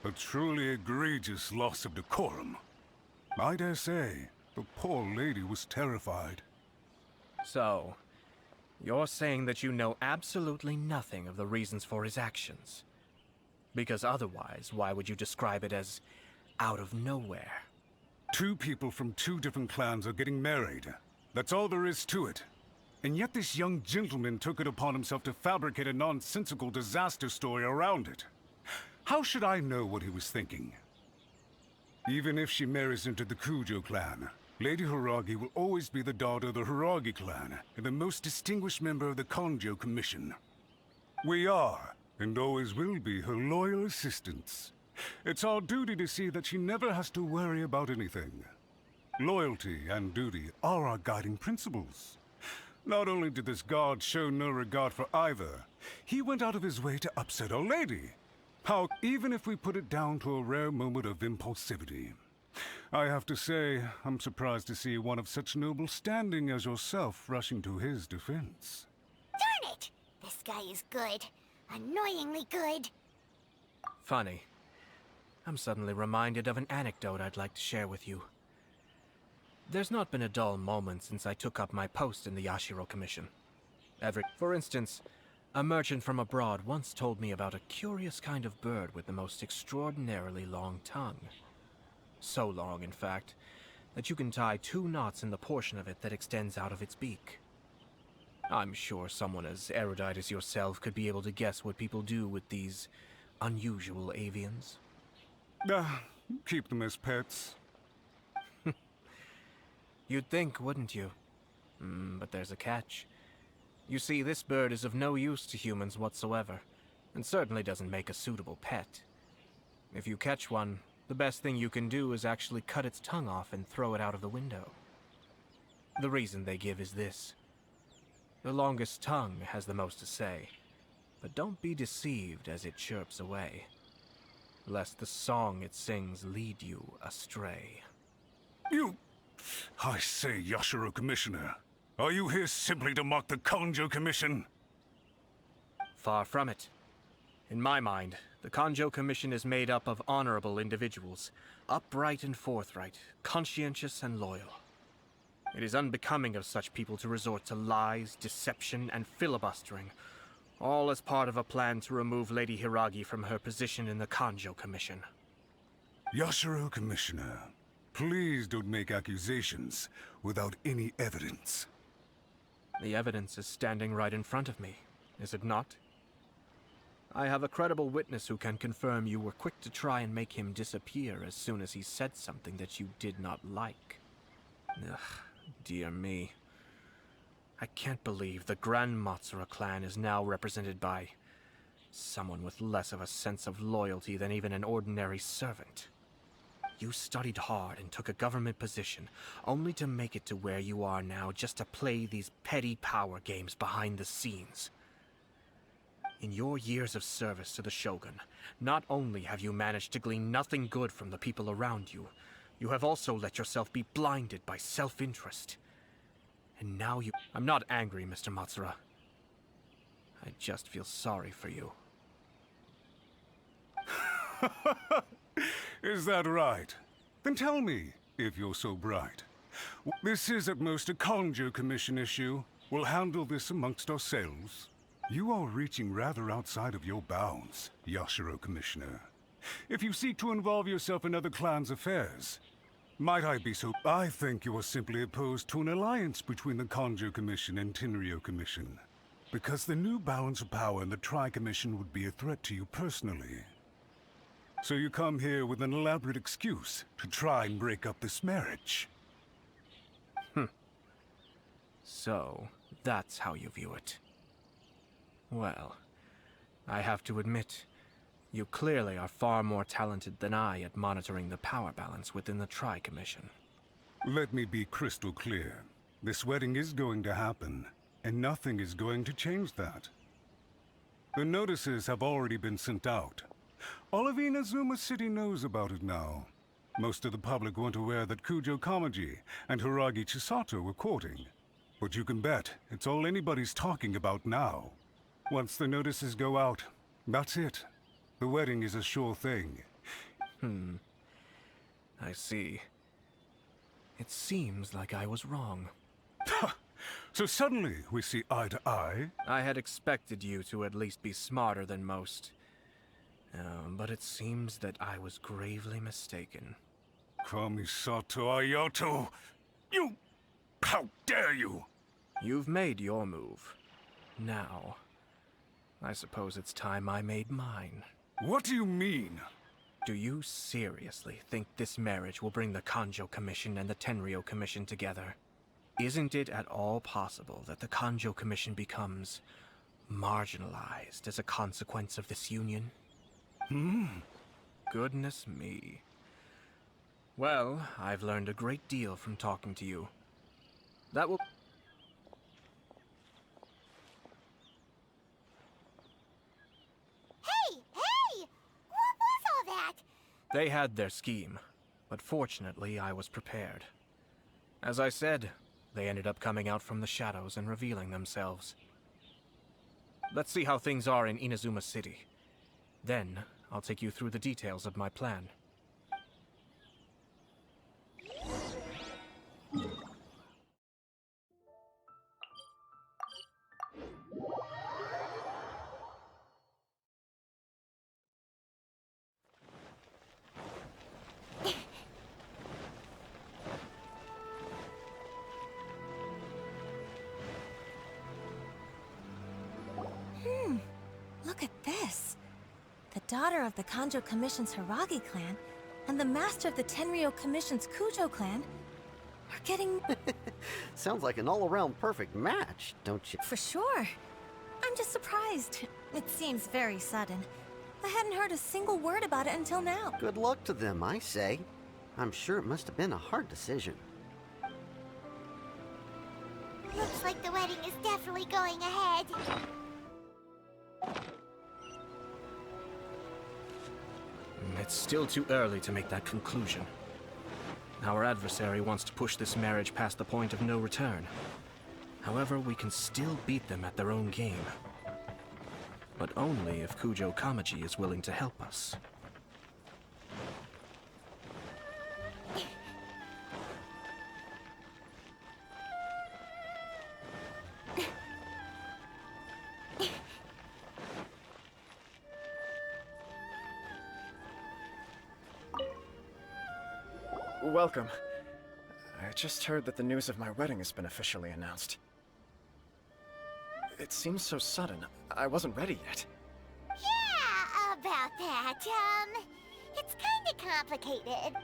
A truly egregious loss of decorum. I dare say, the poor lady was terrified. So, you're saying that you know absolutely nothing of the reasons for his actions? Because otherwise, why would you describe it as out of nowhere? Two people from two different clans are getting married. That's all there is to it. And yet this young gentleman took it upon himself to fabricate a nonsensical disaster story around it. How should I know what he was thinking? Even if she marries into the Kujo clan, Lady Hiragi will always be the daughter of the Hiragi clan and the most distinguished member of the Konjo Commission. We are, and always will be, her loyal assistants. It's our duty to see that she never has to worry about anything. Loyalty and duty are our guiding principles. Not only did this guard show no regard for either, he went out of his way to upset our lady. How, even if we put it down to a rare moment of impulsivity. I have to say, I'm surprised to see one of such noble standing as yourself rushing to his defense. Darn it! This guy is good. Annoyingly good. Funny. I'm suddenly reminded of an anecdote I'd like to share with you. There's not been a dull moment since I took up my post in the Yashiro Commission. For instance, a merchant from abroad once told me about a curious kind of bird with the most extraordinarily long tongue. So long, in fact, that you can tie 2 knots in the portion of it that extends out of its beak. I'm sure someone as erudite as yourself could be able to guess what people do with these unusual avians. Keep them as pets. You'd think, wouldn't you? But there's a catch. You see, this bird is of no use to humans whatsoever, and certainly doesn't make a suitable pet. If you catch one, the best thing you can do is actually cut its tongue off and throw it out of the window. The reason they give is this. The longest tongue has the most to say, but don't be deceived as it chirps away, lest the song it sings lead you astray. I say, Yashiro Commissioner, are you here simply to mock the Kanjo Commission? Far from it. In my mind, the Kanjo Commission is made up of honorable individuals, upright and forthright, conscientious and loyal. It is unbecoming of such people to resort to lies, deception, and filibustering, all as part of a plan to remove Lady Hiragi from her position in the Kanjo Commission. Yashiro Commissioner, please don't make accusations without any evidence. The evidence is standing right in front of me, is it not? I have a credible witness who can confirm you were quick to try and make him disappear as soon as he said something that you did not like. Ugh, dear me. I can't believe the Grand Matsura clan is now represented by someone with less of a sense of loyalty than even an ordinary servant. You studied hard and took a government position, only to make it to where you are now just to play these petty power games behind the scenes. In your years of service to the Shogun, not only have you managed to glean nothing good from the people around you, you have also let yourself be blinded by self-interest. And now you... I'm not angry, Mr. Matsura. I just feel sorry for you. Is that right? Then tell me, if you're so bright. This is at most a Kanjo Commission issue. We'll handle this amongst ourselves. You are reaching rather outside of your bounds, Yashiro Commissioner. If you seek to involve yourself in other clans' affairs, might I be so... I think you are simply opposed to an alliance between the Kanjo Commission and Tenryou Commission, because the new balance of power in the Tri-Commission would be a threat to you personally. So you come here with an elaborate excuse to try and break up this marriage. So, that's how you view it. Well, I have to admit, you clearly are far more talented than I at monitoring the power balance within the Tri-Commission. Let me be crystal clear. This wedding is going to happen, and nothing is going to change that. The notices have already been sent out. All of Inazuma City knows about it now. Most of the public weren't aware that Kujo Kamaji and Hiragi Chisato were courting. But you can bet it's all anybody's talking about now. Once the notices go out, that's it. The wedding is a sure thing. I see. It seems like I was wrong. So suddenly we see eye to eye? I had expected you to at least be smarter than most. But it seems that I was gravely mistaken. Kamisato Aято! You... How dare you! You've made your move. Now, I suppose it's time I made mine. What do you mean? Do you seriously think this marriage will bring the Kanjo Commission and the Tenryou Commission together? Isn't it at all possible that the Kanjo Commission becomes marginalized as a consequence of this union? Goodness me. Well, I've learned a great deal from talking to you. That will... Hey! What was all that? They had their scheme, but fortunately I was prepared. As I said, they ended up coming out from the shadows and revealing themselves. Let's see how things are in Inazuma City. Then, I'll take you through the details of my plan. Look at this. The daughter of the Kanjo Commission's Hiragi clan and the master of the Tenryou Commission's Kujo clan are getting... Sounds like an all-around perfect match, don't you? For sure. I'm just surprised. It seems very sudden. I hadn't heard a single word about it until now. Good luck to them, I say. I'm sure it must have been a hard decision. Looks like the wedding is definitely going ahead. It's still too early to make that conclusion. Our adversary wants to push this marriage past the point of no return. However, we can still beat them at their own game. But only if Kujo Kamaji is willing to help us. Welcome. I just heard that the news of my wedding has been officially announced. It seems so sudden. I wasn't ready yet. Yeah, about that. It's kinda complicated.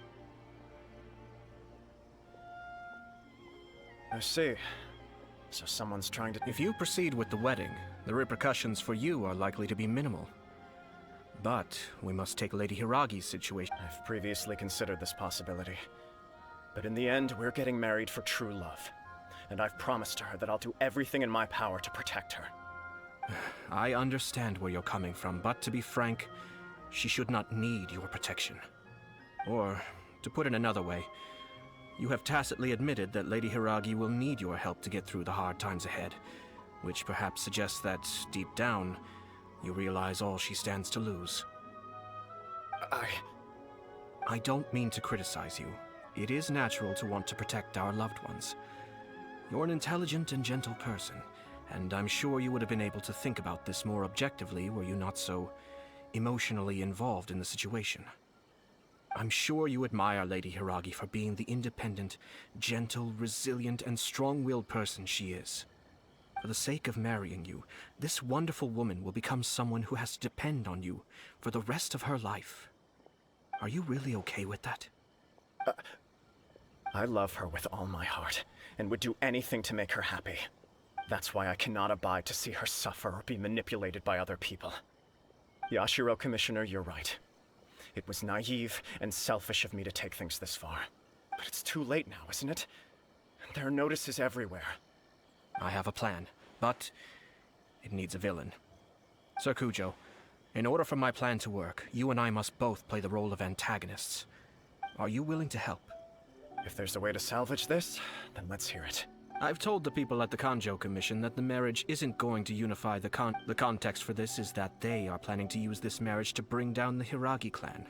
I see. So someone's trying to... If you proceed with the wedding, the repercussions for you are likely to be minimal. But we must take Lady Hiragi's situation. I've previously considered this possibility. But in the end, we're getting married for true love. And I've promised her that I'll do everything in my power to protect her. I understand where you're coming from, but to be frank, she should not need your protection. Or, to put it another way, you have tacitly admitted that Lady Hiragi will need your help to get through the hard times ahead, which perhaps suggests that, deep down, you realize all she stands to lose. I don't mean to criticize you. It is natural to want to protect our loved ones. You're an intelligent and gentle person, and I'm sure you would have been able to think about this more objectively were you not so emotionally involved in the situation. I'm sure you admire Lady Hiragi for being the independent, gentle, resilient, and strong-willed person she is. For the sake of marrying you, this wonderful woman will become someone who has to depend on you for the rest of her life. Are you really okay with that? I love her with all my heart, and would do anything to make her happy. That's why I cannot abide to see her suffer or be manipulated by other people. Yashiro Commissioner, you're right. It was naive and selfish of me to take things this far. But it's too late now, isn't it? There are notices everywhere. I have a plan, but it needs a villain. Sir Kujo, in order for my plan to work, you and I must both play the role of antagonists. Are you willing to help? If there's a way to salvage this, then let's hear it. I've told the people at the Kanjo Commission that the marriage isn't going to unify the context for this is that they are planning to use this marriage to bring down the Hiragi clan.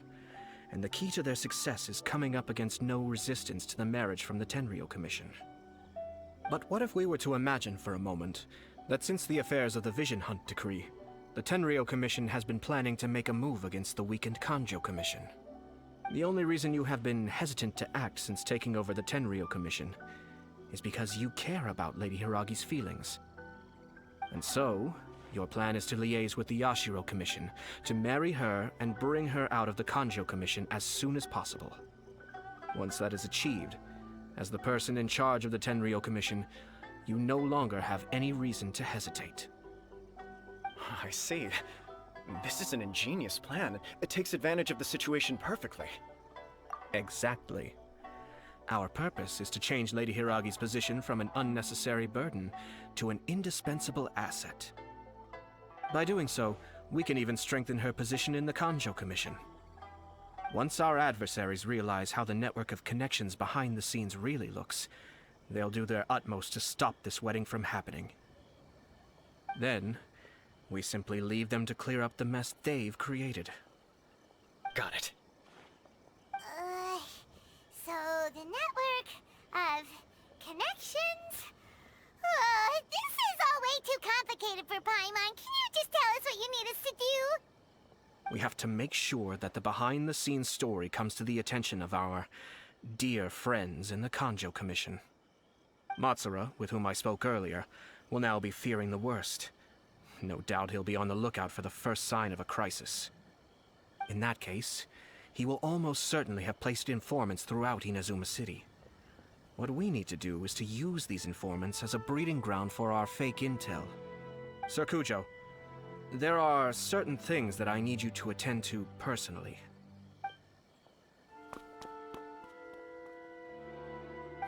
And the key to their success is coming up against no resistance to the marriage from the Tenryou Commission. But what if we were to imagine for a moment that since the affairs of the Vision Hunt decree, the Tenryou Commission has been planning to make a move against the weakened Kanjo Commission? The only reason you have been hesitant to act since taking over the Tenryou Commission is because you care about Lady Hiragi's feelings. And so, your plan is to liaise with the Yashiro Commission to marry her and bring her out of the Kanjo Commission as soon as possible. Once that is achieved, as the person in charge of the Tenryou Commission, you no longer have any reason to hesitate. I see. This is an ingenious plan. It takes advantage of the situation perfectly. Exactly. Our purpose is to change Lady Hiragi's position from an unnecessary burden to an indispensable asset. By doing so, we can even strengthen her position in the Kanjo Commission. Once our adversaries realize how the network of connections behind the scenes really looks, they'll do their utmost to stop this wedding from happening. Then, we simply leave them to clear up the mess they've created. Got it. So the network of connections? This is all way too complicated for Paimon. Can you just tell us what you need us to do? We have to make sure that the behind-the-scenes story comes to the attention of our dear friends in the Kanjo Commission. Matsura, with whom I spoke earlier, will now be fearing the worst. No doubt he'll be on the lookout for the first sign of a crisis. In that case, he will almost certainly have placed informants throughout Inazuma City. What we need to do is to use these informants as a breeding ground for our fake intel. Sir Kujo, there are certain things that I need you to attend to personally.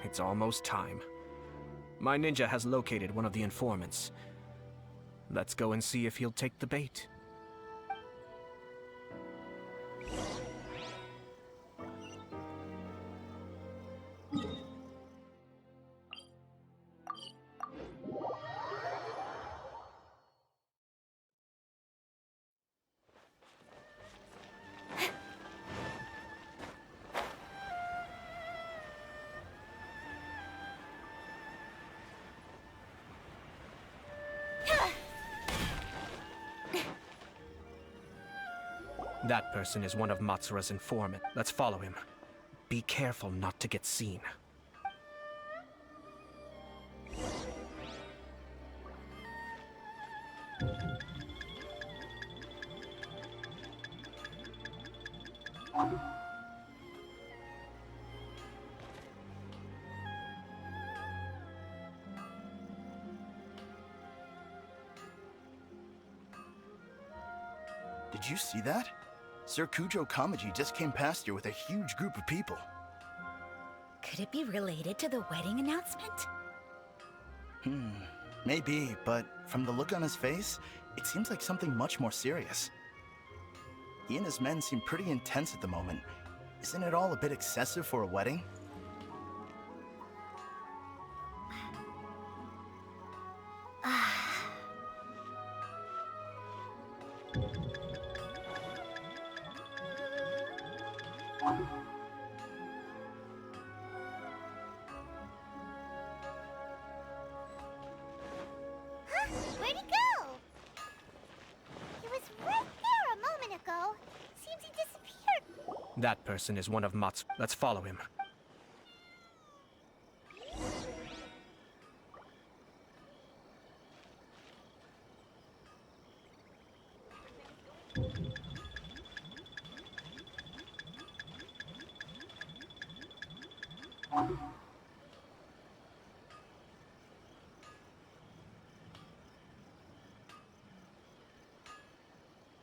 It's almost time. My ninja has located one of the informants. Let's go and see if he'll take the bait. That person is one of Matsura's informants. Let's follow him. Be careful not to get seen. Did you see that? Sir Kujo Kamaji just came past here with a huge group of people. Could it be related to the wedding announcement? Maybe, but from the look on his face, it seems like something much more serious. He and his men seem pretty intense at the moment. Isn't it all a bit excessive for a wedding? Where'd he go? He was right there a moment ago. Seems he disappeared. That person is one of Mats. Let's follow him.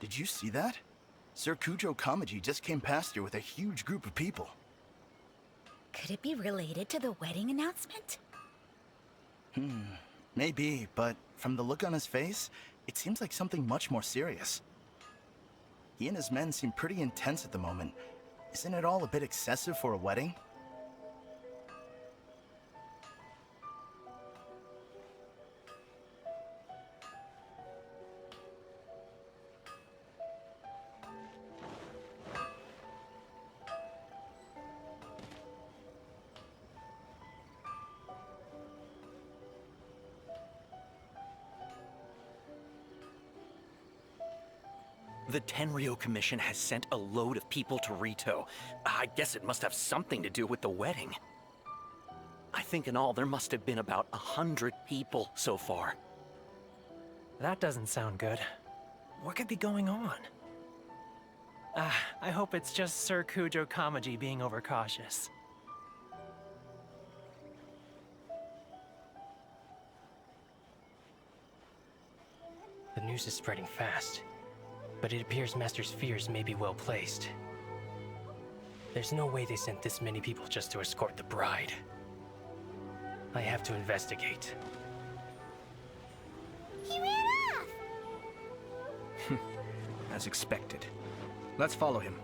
Did you see that? Sir Kujo Kamaji just came past here with a huge group of people. Could it be related to the wedding announcement? Maybe, but from the look on his face, it seems like something much more serious. He and his men seem pretty intense at the moment. Isn't it all a bit excessive for a wedding? The Tenryo Commission has sent a load of people to Rito. I guess it must have something to do with the wedding. I think in all there must have been about 100 people so far. That doesn't sound good. What could be going on? I hope it's just Sir Kujo Kamaji being overcautious. The news is spreading fast, but it appears Master's fears may be well placed. There's no way they sent this many people just to escort the bride. I have to investigate. He ran off! As expected. Let's follow him.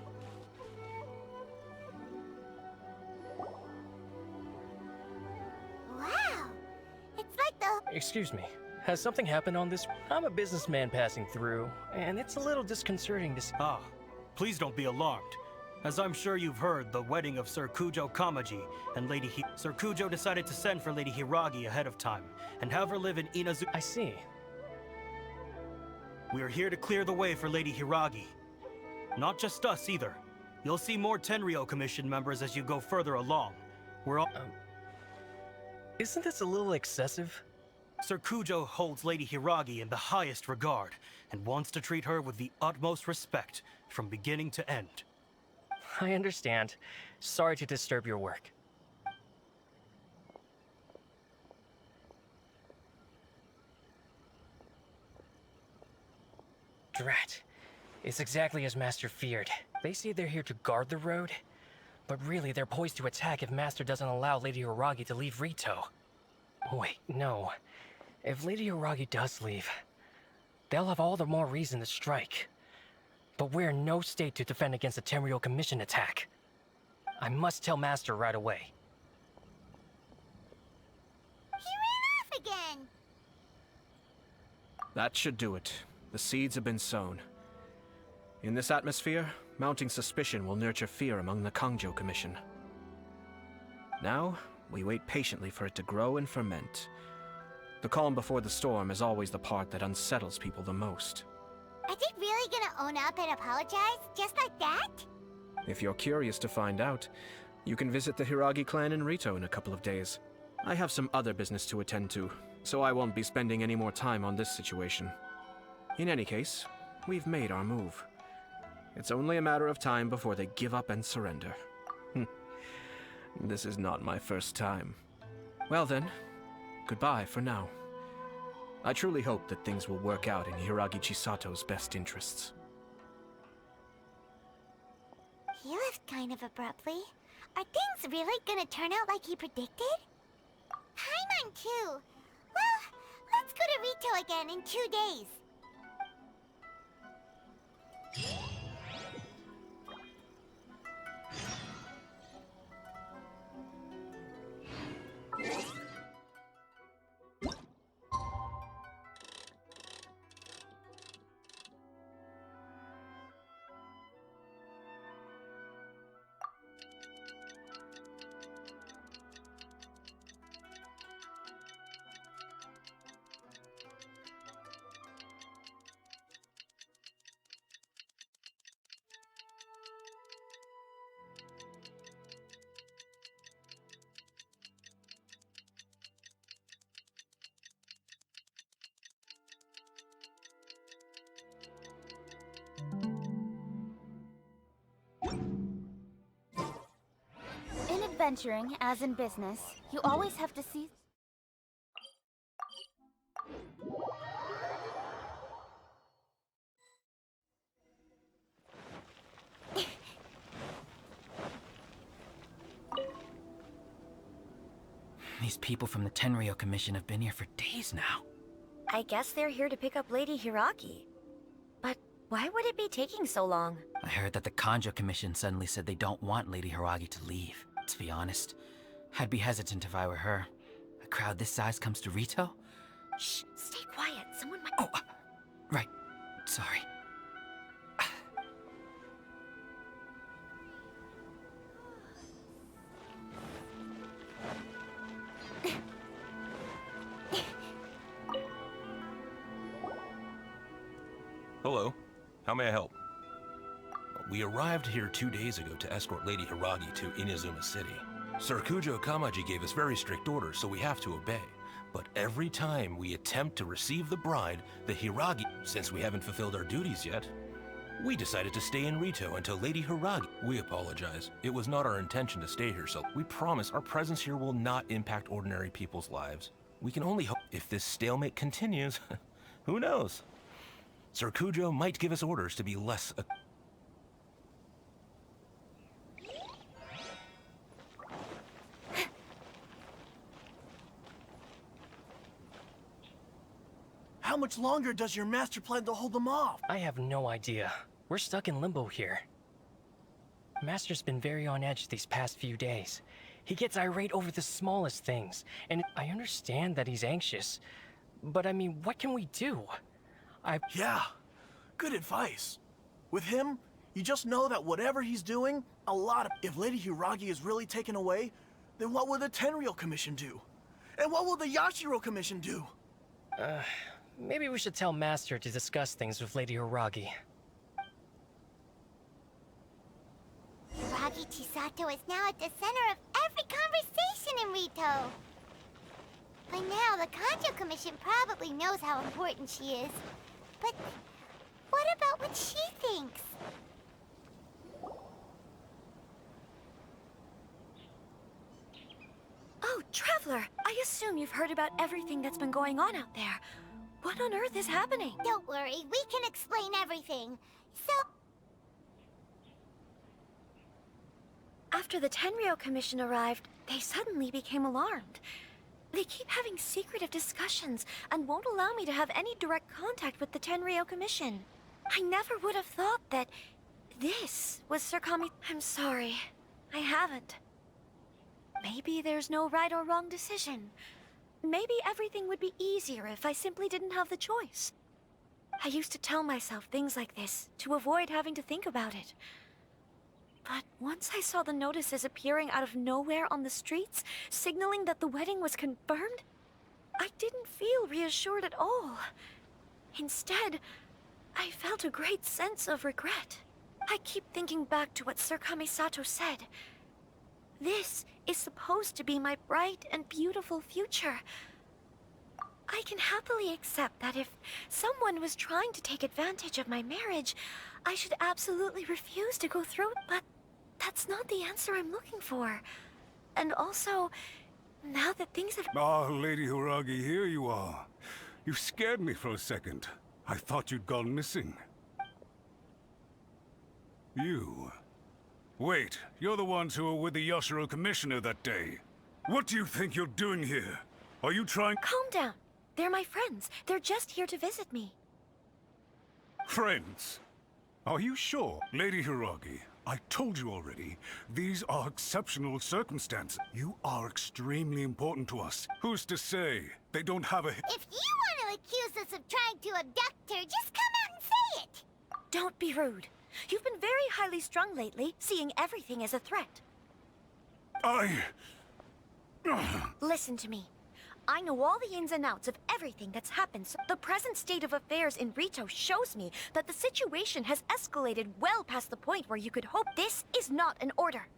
Wow! It's like the... Excuse me. Has something happened on this? I'm a businessman passing through, and it's a little disconcerting to see. Ah, please don't be alarmed. As I'm sure you've heard, the wedding of Sir Kujo Kamaji and Lady Sir Kujo decided to send for Lady Hiragi ahead of time, and have her live in Inazu- I see. We are here to clear the way for Lady Hiragi. Not just us, either. You'll see more Tenryo Commission members as you go further along. We're all- Isn't this a little excessive? Sir Kujo holds Lady Hiragi in the highest regard, and wants to treat her with the utmost respect, from beginning to end. I understand. Sorry to disturb your work. Drat. It's exactly as Master feared. They say they're here to guard the road, but really they're poised to attack if Master doesn't allow Lady Hiragi to leave Rito. Wait, no. If Lady Hiragi does leave, they'll have all the more reason to strike. But we're in no state to defend against a Tenryou Commission attack. I must tell Master right away. He ran off again! That should do it. The seeds have been sown. In this atmosphere, mounting suspicion will nurture fear among the Kangjo Commission. Now, we wait patiently for it to grow and ferment. The calm before the storm is always the part that unsettles people the most. Are they really gonna own up and apologize, just like that? If you're curious to find out, you can visit the Hiragi clan in Rito in a couple of days. I have some other business to attend to, so I won't be spending any more time on this situation. In any case, we've made our move. It's only a matter of time before they give up and surrender. This is not my first time. Well then, goodbye for now. I truly hope that things will work out in Hiragi Chisato's best interests. He left kind of abruptly. Are things really gonna turn out like he predicted? Paimon too! Well, let's go to Rito again in 2 days. In adventuring, as in business, you always have to see... These people from the Tenryou Commission have been here for days now. I guess they're here to pick up Lady Hiragi. But why would it be taking so long? I heard that the Kanjo Commission suddenly said they don't want Lady Hiragi to leave. To be honest, I'd be hesitant if I were her. A crowd this size comes to Rito? Shh, stay quiet. Someone might... Oh, right. Sorry. Hello. How may I help? We arrived here 2 days ago to escort Lady Hiragi to Inazuma City. Sir Kujo Kamaji gave us very strict orders, so we have to obey. But every time we attempt to receive the bride, the Hiragi, since we haven't fulfilled our duties yet, we decided to stay in Rito until Lady Hiragi. We apologize. It was not our intention to stay here, so we promise our presence here will not impact ordinary people's lives. We can only hope if this stalemate continues. Who knows? Sir Kujo might give us orders to be less... How much longer does your master plan to hold them off? I have no idea. We're stuck in limbo here. Master's been very on edge these past few days. He gets irate over the smallest things, and I understand that he's anxious. But I mean, what can we do? Yeah, good advice. With him, you just know that whatever he's doing, if Lady Hiragi is really taken away, then what will the Tenryou Commission do? And what will the Yashiro Commission do? Maybe we should tell Master to discuss things with Lady Hiragi. Hiragi Chisato is now at the center of every conversation in Rito. By now, the Kanjo Commission probably knows how important she is. But what about what she thinks? Oh, Traveler! I assume you've heard about everything that's been going on out there. What on earth is happening? Don't worry, we can explain everything. So... After the Tenryou Commission arrived, they suddenly became alarmed. They keep having secretive discussions and won't allow me to have any direct contact with the Tenryou Commission. I never would have thought that this was Sir Kami. I'm sorry. I haven't. Maybe there's no right or wrong decision. Maybe everything would be easier if I simply didn't have the choice. I used to tell myself things like this to avoid having to think about it. But once I saw the notices appearing out of nowhere on the streets, signaling that the wedding was confirmed, I didn't feel reassured at all. Instead, I felt a great sense of regret. I keep thinking back to what Sir Kamisuto said. This is supposed to be my bright and beautiful future. I can happily accept that if someone was trying to take advantage of my marriage, I should absolutely refuse to go through, but that's not the answer I'm looking for. And also, now that things have... Ah, Lady Hiragi, here you are. You scared me for a second. I thought you'd gone missing. You... Wait, you're the ones who were with the Yashiro Commissioner that day. What do you think you're doing here? Are you trying— Calm down. They're my friends. They're just here to visit me. Friends? Are you sure? Lady Hiragi, I told you already, these are exceptional circumstances. You are extremely important to us. Who's to say they don't have a— If you want to accuse us of trying to abduct her, just come out and say it! Don't be rude. You've been very highly strung lately, seeing everything as a threat. Listen to me. I know all the ins and outs of everything that's happened, so the present state of affairs in Rito shows me that the situation has escalated well past the point where you could hope this is not an order.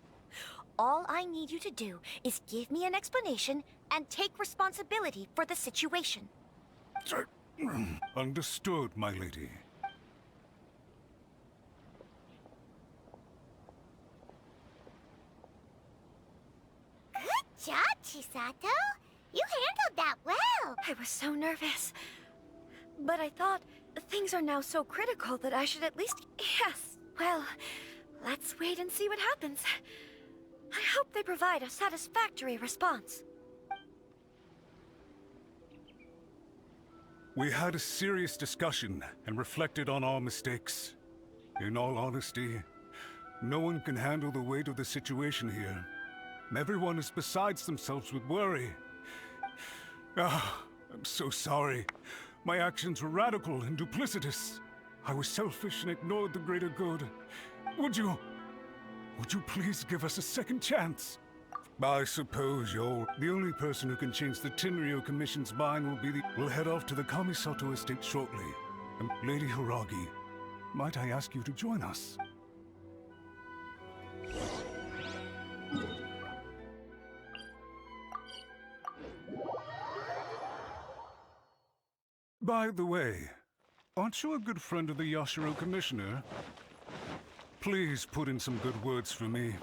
All I need you to do is give me an explanation and take responsibility for the situation. Understood, my lady. Good job, Chisato! You handled that well! I was so nervous. But I thought things are now so critical that I should at least... Yes, well, let's wait and see what happens. I hope they provide a satisfactory response. We had a serious discussion and reflected on our mistakes. In all honesty, no one can handle the weight of the situation here. Everyone is besides themselves with worry. I'm so sorry. My actions were radical and duplicitous. I was selfish and ignored the greater good. Would you please give us a second chance? I suppose you're the only person who can change the Tenryou Commission's mind We'll head off to the Kamisato estate shortly. Lady Hiragi, might I ask you to join us? By the way, aren't you a good friend of the Yashiro Commissioner? Please put in some good words for me.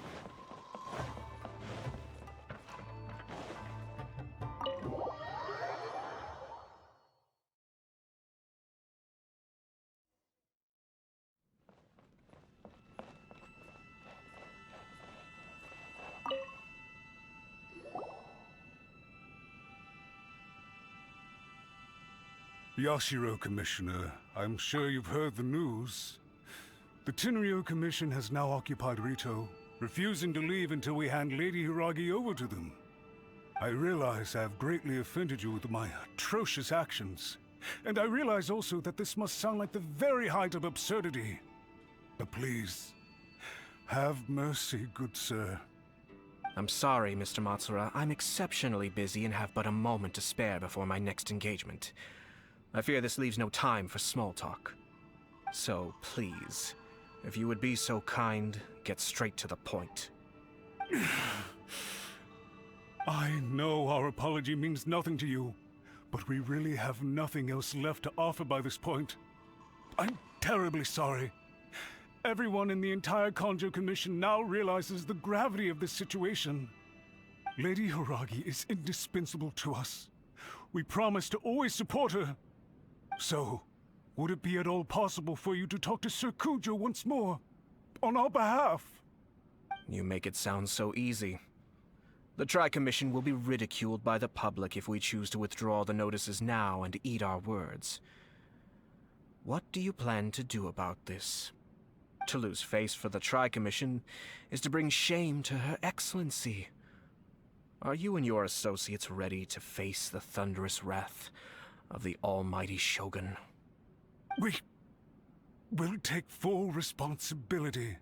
Yashiro Commissioner, I'm sure you've heard the news. The Tenryou Commission has now occupied Rito, refusing to leave until we hand Lady Hiragi over to them. I realize I have greatly offended you with my atrocious actions, and I realize also that this must sound like the very height of absurdity. But please, have mercy, good sir. I'm sorry, Mr. Matsura. I'm exceptionally busy and have but a moment to spare before my next engagement. I fear this leaves no time for small talk. So, please, if you would be so kind, get straight to the point. I know our apology means nothing to you, but we really have nothing else left to offer by this point. I'm terribly sorry. Everyone in the entire Kanjo Commission now realizes the gravity of this situation. Lady Hiragi is indispensable to us. We promise to always support her. So, would it be at all possible for you to talk to Sir Kujo once more? On our behalf? You make it sound so easy. The Tri-Commission will be ridiculed by the public if we choose to withdraw the notices now and eat our words. What do you plan to do about this? To lose face for the Tri-Commission is to bring shame to Her Excellency. Are you and your associates ready to face the thunderous wrath of the almighty Shogun? We'll take full responsibility.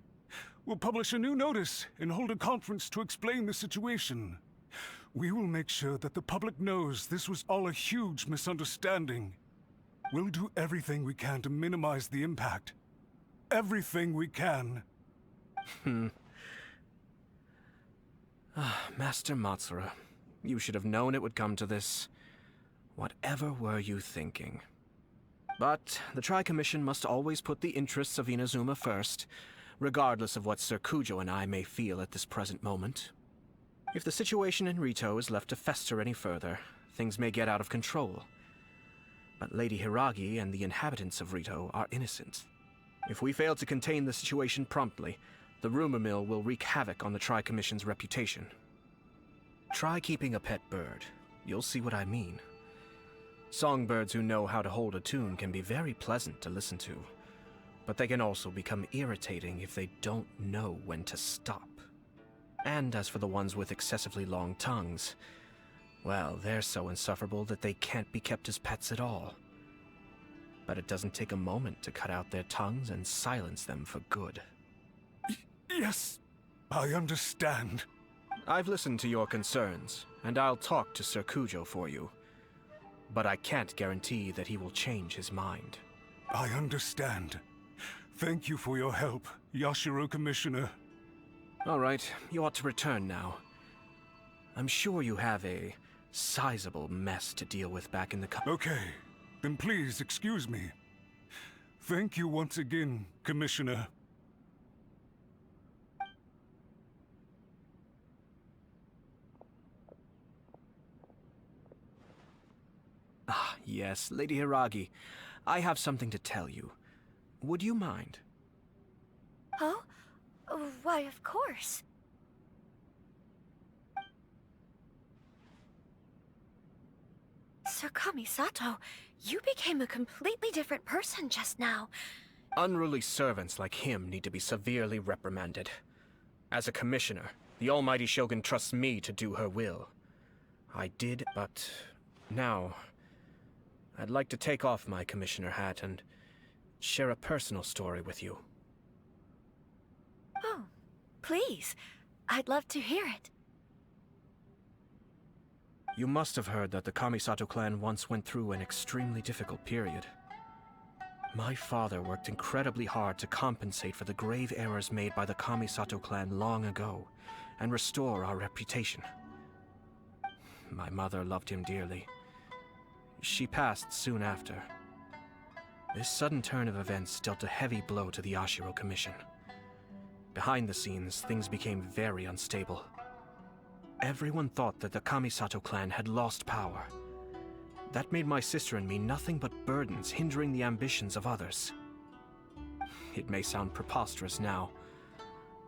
We'll publish a new notice and hold a conference to explain the situation. We will make sure that the public knows this was all a huge misunderstanding. We'll do everything we can to minimize the impact. Everything we can. Master Matsura, you should have known it would come to this. Whatever were you thinking? But the Tri-Commission must always put the interests of Inazuma first, regardless of what Sir Kujo and I may feel at this present moment. If the situation in Rito is left to fester any further, things may get out of control. But Lady Hiragi and the inhabitants of Rito are innocent. If we fail to contain the situation promptly, the rumor mill will wreak havoc on the Tri-Commission's reputation. Try keeping a pet bird. You'll see what I mean. Songbirds who know how to hold a tune can be very pleasant to listen to, but they can also become irritating if they don't know when to stop. And as for the ones with excessively long tongues, well, they're so insufferable that they can't be kept as pets at all. But it doesn't take a moment to cut out their tongues and silence them for good. Yes, I understand. I've listened to your concerns, and I'll talk to Sir Kujo for you. But I can't guarantee that he will change his mind. I understand. Thank you for your help, Yashiro Commissioner. All right, you ought to return now. I'm sure you have a sizable mess to deal with back in the Okay, then please excuse me. Thank you once again, Commissioner. Ah, yes, Lady Hiragi. I have something to tell you. Would you mind? Oh? Why, of course. Sir Kamisato, you became a completely different person just now. Unruly servants like him need to be severely reprimanded. As a commissioner, the almighty Shogun trusts me to do her will. I did, but now I'd like to take off my commissioner hat and share a personal story with you. Oh, please. I'd love to hear it. You must have heard that the Kamisato clan once went through an extremely difficult period. My father worked incredibly hard to compensate for the grave errors made by the Kamisato clan long ago, and restore our reputation. My mother loved him dearly. She passed soon after. This sudden turn of events dealt a heavy blow to the Yashiro Commission. Behind the scenes, things became very unstable. Everyone thought that the Kamisato clan had lost power. That made my sister and me nothing but burdens, hindering the ambitions of others. It may sound preposterous now,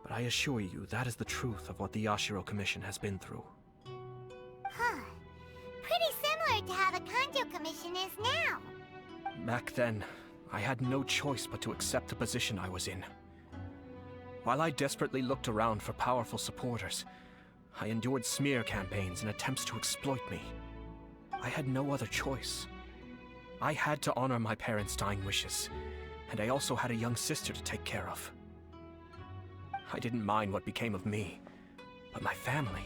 but I assure you that is the truth of what the Yashiro Commission has been through. Huh. Pretty similar to how the Kanjo Commission is now. Back then, I had no choice but to accept the position I was in. While I desperately looked around for powerful supporters, I endured smear campaigns and attempts to exploit me. I had no other choice. I had to honor my parents' dying wishes, and I also had a young sister to take care of. I didn't mind what became of me, but my family.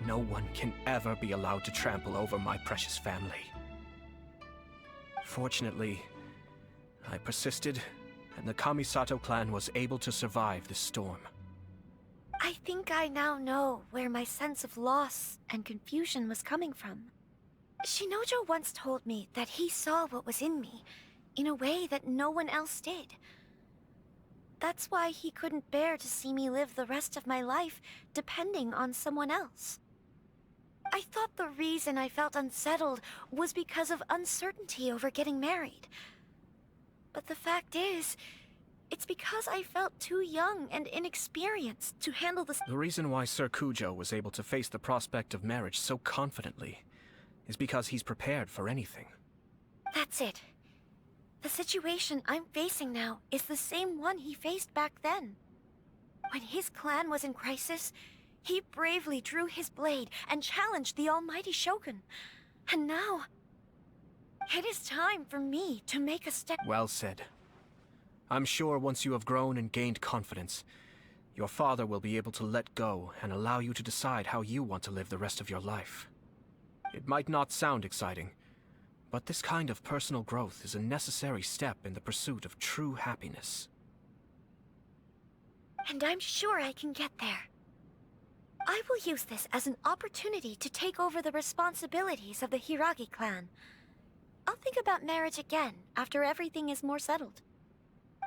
No one can ever be allowed to trample over my precious family. Fortunately, I persisted, and the Kamisato clan was able to survive this storm. I think I now know where my sense of loss and confusion was coming from. Shinojo once told me that he saw what was in me, in a way that no one else did. That's why he couldn't bear to see me live the rest of my life depending on someone else. I thought the reason I felt unsettled was because of uncertainty over getting married. But the fact is, it's because I felt too young and inexperienced to handle the... The reason why Sir Kujo was able to face the prospect of marriage so confidently is because he's prepared for anything. That's it. The situation I'm facing now is the same one he faced back then. When his clan was in crisis, he bravely drew his blade and challenged the almighty Shogun. And now, it is time for me to make a step. Well said. I'm sure once you have grown and gained confidence, your father will be able to let go and allow you to decide how you want to live the rest of your life. It might not sound exciting, but this kind of personal growth is a necessary step in the pursuit of true happiness. And I'm sure I can get there. I will use this as an opportunity to take over the responsibilities of the Hiragi clan. I'll think about marriage again after everything is more settled.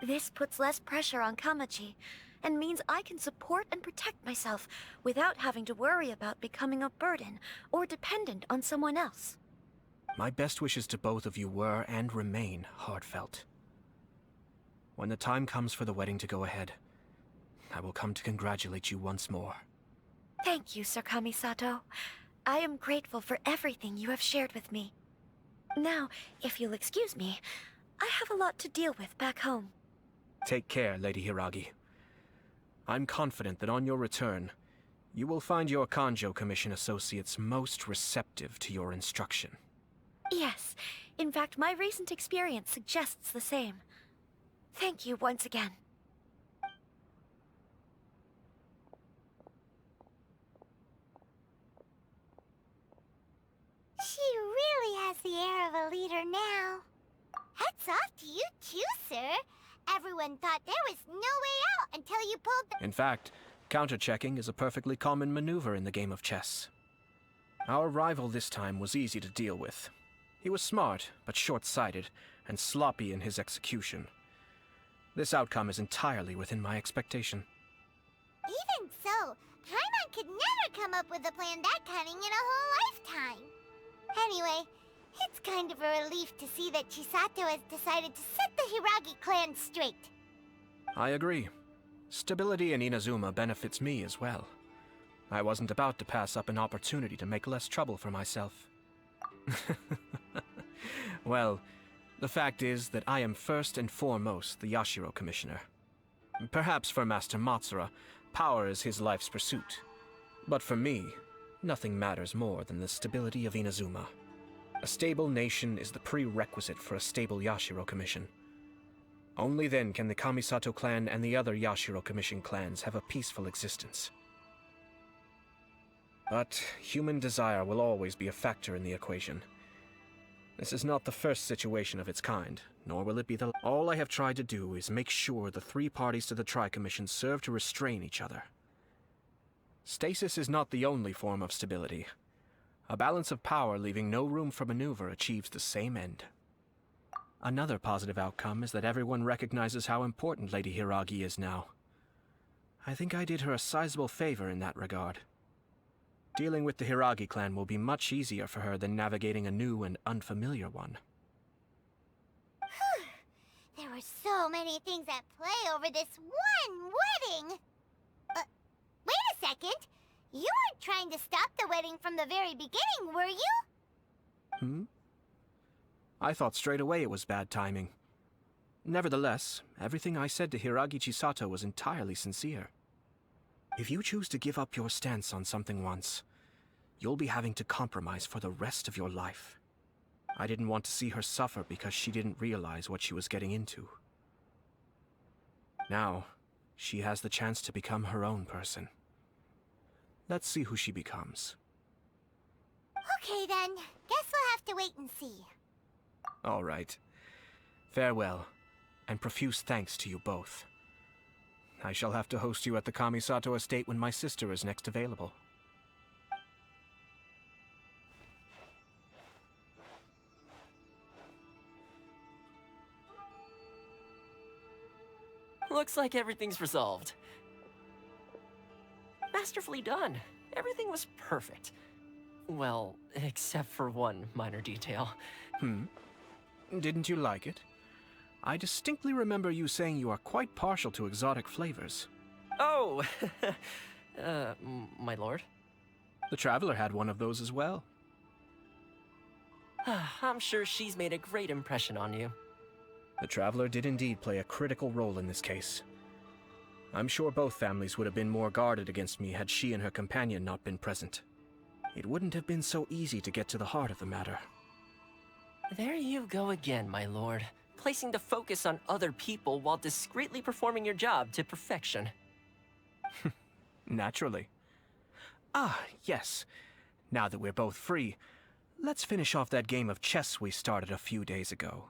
This puts less pressure on Kamaji, and means I can support and protect myself without having to worry about becoming a burden or dependent on someone else. My best wishes to both of you were and remain heartfelt. When the time comes for the wedding to go ahead, I will come to congratulate you once more. Thank you, Sir Kamisato. I am grateful for everything you have shared with me. Now, if you'll excuse me, I have a lot to deal with back home. Take care, Lady Hiragi. I'm confident that on your return, you will find your Kanjo Commission associates most receptive to your instruction. Yes, in fact, my recent experience suggests the same. Thank you once again. She really has the air of a leader now. Hats off to you too, sir. Everyone thought there was no way out until you pulled the... In fact, counter-checking is a perfectly common maneuver in the game of chess. Our rival this time was easy to deal with. He was smart, but short-sighted, and sloppy in his execution. This outcome is entirely within my expectation. Even so, Paimon could never come up with a plan that cunning in a whole lifetime. Anyway, it's kind of a relief to see that Chisato has decided to set the Hiragi clan straight. I agree. Stability in Inazuma benefits me as well. I wasn't about to pass up an opportunity to make less trouble for myself. Well, the fact is that I am first and foremost the Yashiro Commissioner. Perhaps for Master Matsura, power is his life's pursuit. But for me, nothing matters more than the stability of Inazuma. A stable nation is the prerequisite for a stable Yashiro Commission. Only then can the Kamisato clan and the other Yashiro Commission clans have a peaceful existence. But human desire will always be a factor in the equation. This is not the first situation of its kind, nor will it be the... All I have tried to do is make sure the three parties to the Tri-Commission serve to restrain each other. Stasis is not the only form of stability. A balance of power leaving no room for maneuver achieves the same end. Another positive outcome is that everyone recognizes how important Lady Hiragi is now. I think I did her a sizable favor in that regard. Dealing with the Hiragi clan will be much easier for her than navigating a new and unfamiliar one. There were so many things at play over this one wedding! Wait a second! You weren't trying to stop the wedding from the very beginning, were you? I thought straight away it was bad timing. Nevertheless, everything I said to Hiragi Chisato was entirely sincere. If you choose to give up your stance on something once, you'll be having to compromise for the rest of your life. I didn't want to see her suffer because she didn't realize what she was getting into. Now, she has the chance to become her own person. Let's see who she becomes. Okay then, guess we'll have to wait and see. All right. Farewell, and profuse thanks to you both. I shall have to host you at the Kamisato estate when my sister is next available. Looks like everything's resolved. Masterfully done. Everything was perfect. Well, except for one minor detail. Didn't you like it? I distinctly remember you saying you are quite partial to exotic flavors. Oh! My lord? The Traveler had one of those as well. I'm sure she's made a great impression on you. The Traveler did indeed play a critical role in this case. I'm sure both families would have been more guarded against me had she and her companion not been present. It wouldn't have been so easy to get to the heart of the matter. There you go again, my lord. Placing the focus on other people while discreetly performing your job to perfection. Naturally. Ah, yes. Now that we're both free, let's finish off that game of chess we started a few days ago.